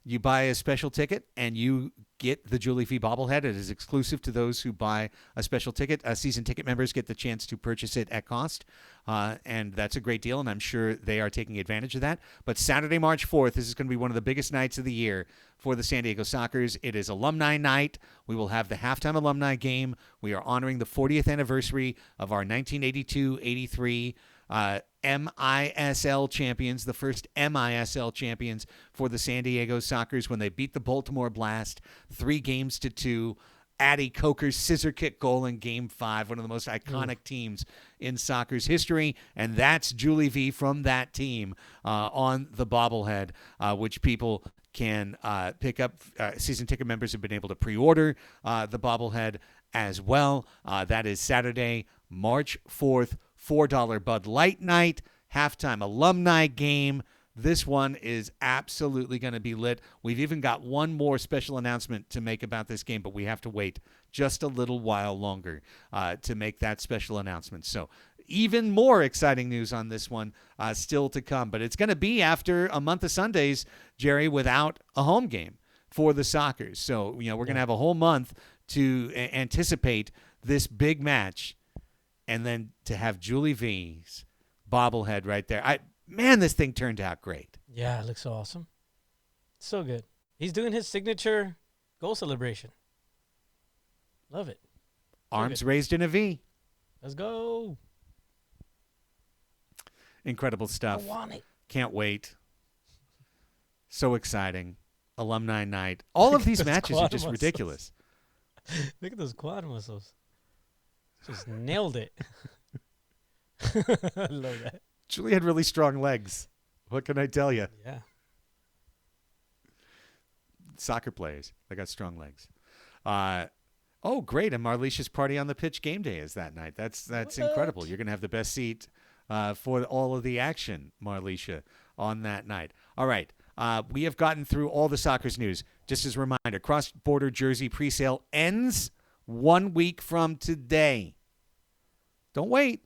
You buy a special ticket, and you get the Julie V. bobblehead. It is exclusive to those who buy a special ticket. Season ticket members get the chance to purchase it at cost, and that's a great deal, and I'm sure they are taking advantage of that. But Saturday, March 4th, this is going to be one of the biggest nights of the year for the San Diego Soccers. It is alumni night. We will have the halftime alumni game. We are honoring the 40th anniversary of our 1982-83 MISL champions, the first MISL champions for the San Diego Soccers when they beat the Baltimore Blast 3-2. Addie Coker's scissor kick goal in Game 5, one of the most iconic teams in soccer's history, and that's Julie V. from that team on the bobblehead, which people can pick up. Season ticket members have been able to pre-order the bobblehead as well. That is Saturday, March 4th, $4 Bud Light night, halftime alumni game. This one is absolutely going to be lit. We've even got one more special announcement to make about this game, but we have to wait just a little while longer to make that special announcement. So even more exciting news on this one still to come. But it's going to be after a month of Sundays, Jerry, without a home game for the Soccers. So, we're going to have a whole month to anticipate this big match. And then to have Julie V's bobblehead right there. Man, this thing turned out great. Yeah, it looks so awesome. So good. He's doing his signature goal celebration. Love it. Arms raised in a V. Let's go. Incredible stuff. I want it. Can't wait. So exciting. Alumni night. All of these matches are just ridiculous. Look at those quad muscles. Just nailed it. I love that. Julie had really strong legs. What can I tell you? Yeah. Soccer players. They got strong legs. Oh, great. And Marlicia's party on the pitch game day is that night. That's incredible. You're going to have the best seat for all of the action, Marlicia, on that night. All right. We have gotten through all the Soccers news. Just as a reminder, cross-border jersey presale ends 1 week from today. Don't wait.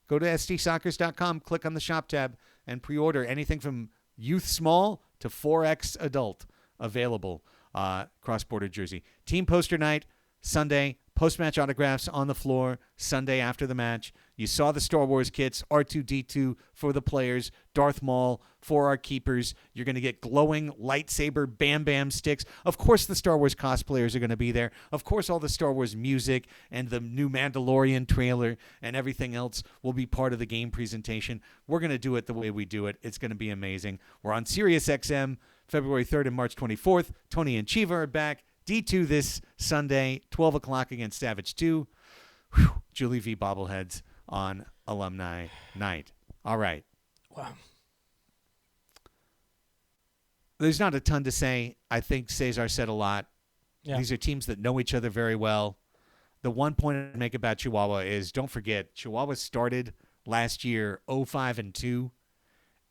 Go to sdsoccers.com, click on the shop tab, and pre-order anything from youth small to 4X adult. available cross-border jersey. Team poster night, Sunday. Post-match autographs on the floor, Sunday after the match. You saw the Star Wars kits, R2-D2 for the players, Darth Maul for our keepers. You're going to get glowing lightsaber Bam Bam sticks. Of course the Star Wars cosplayers are going to be there. Of course all the Star Wars music and the new Mandalorian trailer and everything else will be part of the game presentation. We're going to do it the way we do it. It's going to be amazing. We're on Sirius XM February 3rd and March 24th. Tony and Chiva are back. D2 this Sunday, 12 o'clock against Savage 2. Whew. Julie V. Bobbleheads on Alumni Night. All right. Wow. There's not a ton to say. I think Cesar said a lot. Yeah. These are teams that know each other very well. The one point I'd make about Chihuahua is don't forget, Chihuahua started last year 0-5-2,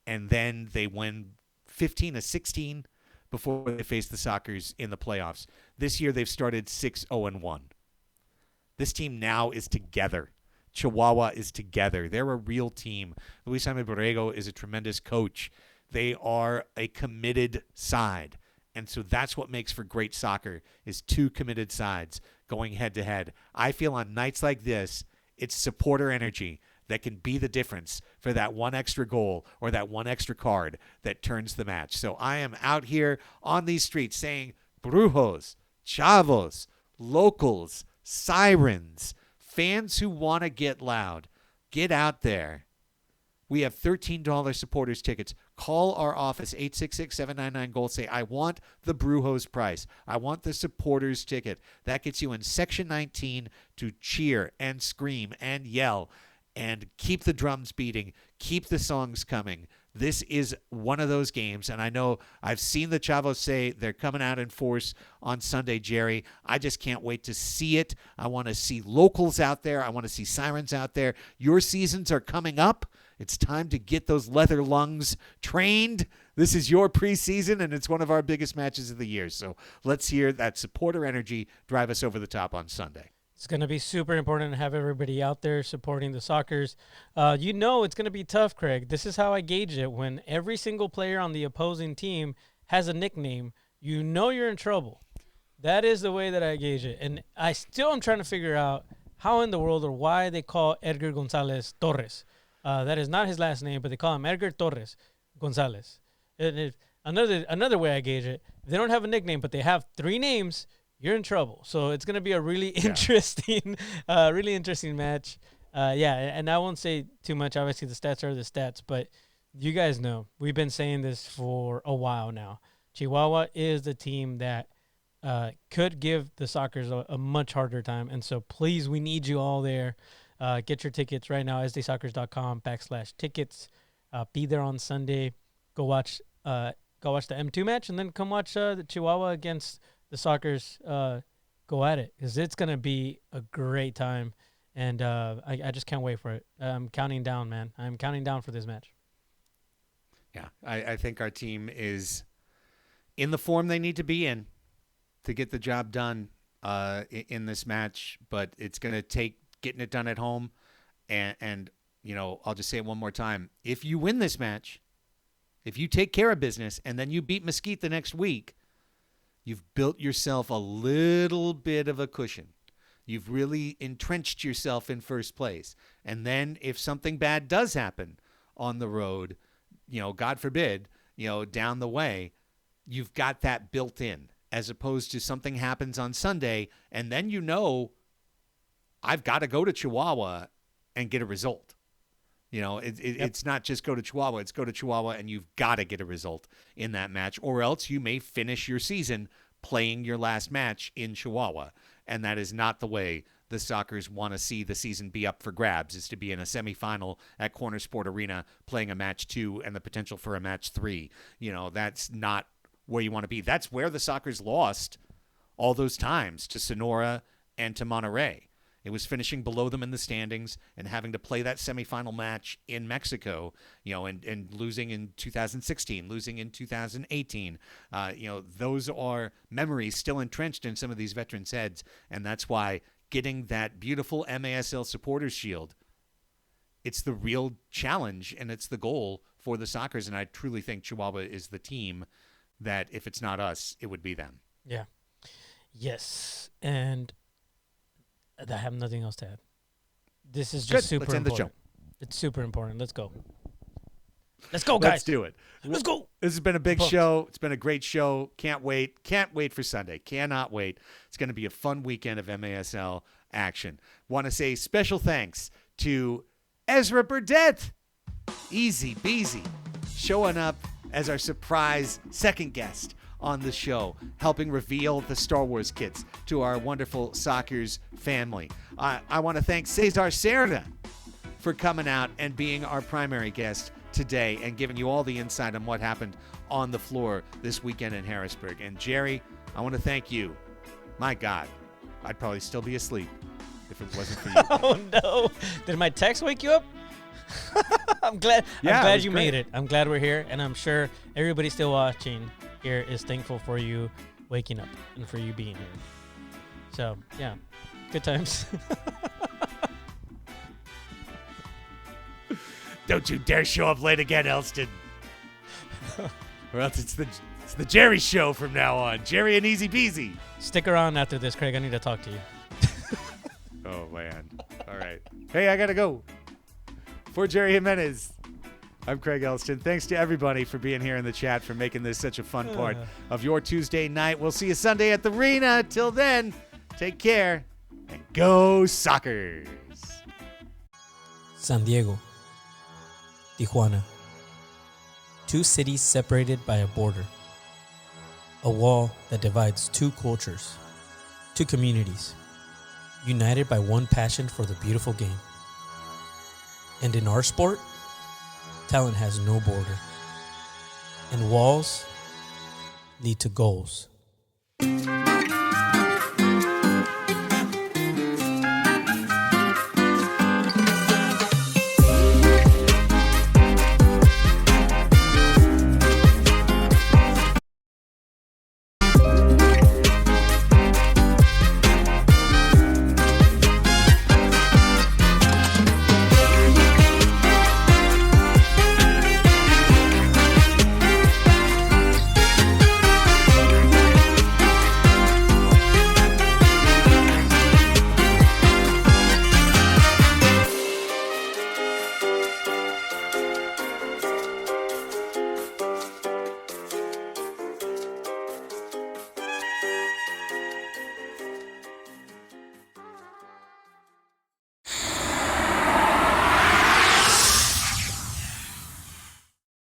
and then they won 15-16 before they faced the Sockers in the playoffs. This year they've started 6-0-1. This team now is together. Chihuahua is together. They're a real team. Luis Jaime Borrego is a tremendous coach. They are a committed side. And so that's what makes for great soccer is two committed sides going head to head. I feel on nights like this, it's supporter energy that can be the difference for that one extra goal or that one extra card that turns the match. So I am out here on these streets saying brujos, chavos, locals, sirens, fans who want to get loud, get out there. We have $13 supporters tickets. Call our office, 866-799-GOAL. Say, I want the Brujos price. I want the supporters ticket. That gets you in Section 19 to cheer and scream and yell and keep the drums beating, keep the songs coming. This is one of those games, and I know I've seen the Chavos say they're coming out in force on Sunday, Jerry. I just can't wait to see it. I want to see locals out there. I want to see sirens out there. Your seasons are coming up. It's time to get those leather lungs trained. This is your preseason, and it's one of our biggest matches of the year. So let's hear that supporter energy drive us over the top on Sunday. It's going to be super important to have everybody out there supporting the Sockers. You know it's going to be tough, Craig. This is how I gauge it. When every single player on the opposing team has a nickname, you know you're in trouble. That is the way that I gauge it. And I still am trying to figure out how in the world or why they call Edgar Gonzalez Torres. That is not his last name, but they call him Edgar Torres Gonzalez. Another way I gauge it, they don't have a nickname, but they have three names. You're in trouble. So it's going to be a really interesting match. And I won't say too much. Obviously, the stats are the stats, but you guys know we've been saying this for a while now. Chihuahua is the team that could give the Sockers a much harder time. And so please, we need you all there. Get your tickets right now, sdsoccers.com/tickets. Be there on Sunday. Go watch the M2 match, and then come watch the Chihuahua against the Sockers go at it, because it's going to be a great time, and I just can't wait for it. I'm counting down, man. I'm counting down for this match. Yeah, I think our team is in the form they need to be in to get the job done in this match, but it's going to take getting it done at home, and you know, I'll just say it one more time. If you win this match, if you take care of business, and then you beat Mesquite the next week, you've built yourself a little bit of a cushion. You've really entrenched yourself in first place. And then if something bad does happen on the road, you know, God forbid, you know, down the way, you've got that built in, as opposed to something happens on Sunday and then you know, I've got to go to Chihuahua and get a result. You know, it's not just go to Chihuahua. It's go to Chihuahua, and you've got to get a result in that match, or else you may finish your season playing your last match in Chihuahua. And that is not the way the Sockers want to see the season be up for grabs, is to be in a semifinal at Corner Sport Arena playing a match 2 and the potential for a match 3. You know, that's not where you want to be. That's where the Sockers lost all those times to Sonora and to Monterrey. It was finishing below them in the standings and having to play that semifinal match in Mexico, you know, and losing in 2016, losing in 2018. You know, those are memories still entrenched in some of these veterans' heads, and that's why getting that beautiful MASL supporters shield, it's the real challenge and it's the goal for the Sockers, and I truly think Chihuahua is the team that if it's not us, it would be them. Yeah. Yes. And I have nothing else to add. This is just Good. super Let's end the important. show. It's super important. Let's go. Let's go, guys. Let's do it. Let's go. This has been a big Pumped. show. It's been a great show. Can't wait. Can't wait for Sunday. Cannot wait. It's going to be a fun weekend of MASL action. Want to say special thanks to Ezra Burdett. Easy beasy. Showing up as our surprise second guest on the show, helping reveal the Star Wars kits to our wonderful Sockers family. I want to thank Cesar Cerda for coming out and being our primary guest today and giving you all the insight on what happened on the floor this weekend in Harrisburg. And Jerry, I want to thank you. My God, I'd probably still be asleep if it wasn't for you. Oh, no. Did my text wake you up? I'm glad you made it. I'm glad we're here, and I'm sure everybody still watching here is thankful for you waking up and for you being here. So, yeah, good times. Don't you dare show up late again, Elston. Or else it's the Jerry show from now on. Jerry and Easy Peasy. Stick around after this, Craig. I need to talk to you. Oh, man. All right. Hey, I got to go. For Jerry Jimenez, I'm Craig Elston. Thanks to everybody for being here in the chat, for making this such a fun part of your Tuesday night. We'll see you Sunday at the arena. Till then, take care and go Sockers. San Diego, Tijuana, two cities separated by a border, a wall that divides two cultures, two communities, united by one passion for the beautiful game. And in our sport, talent has no border, and walls lead to goals.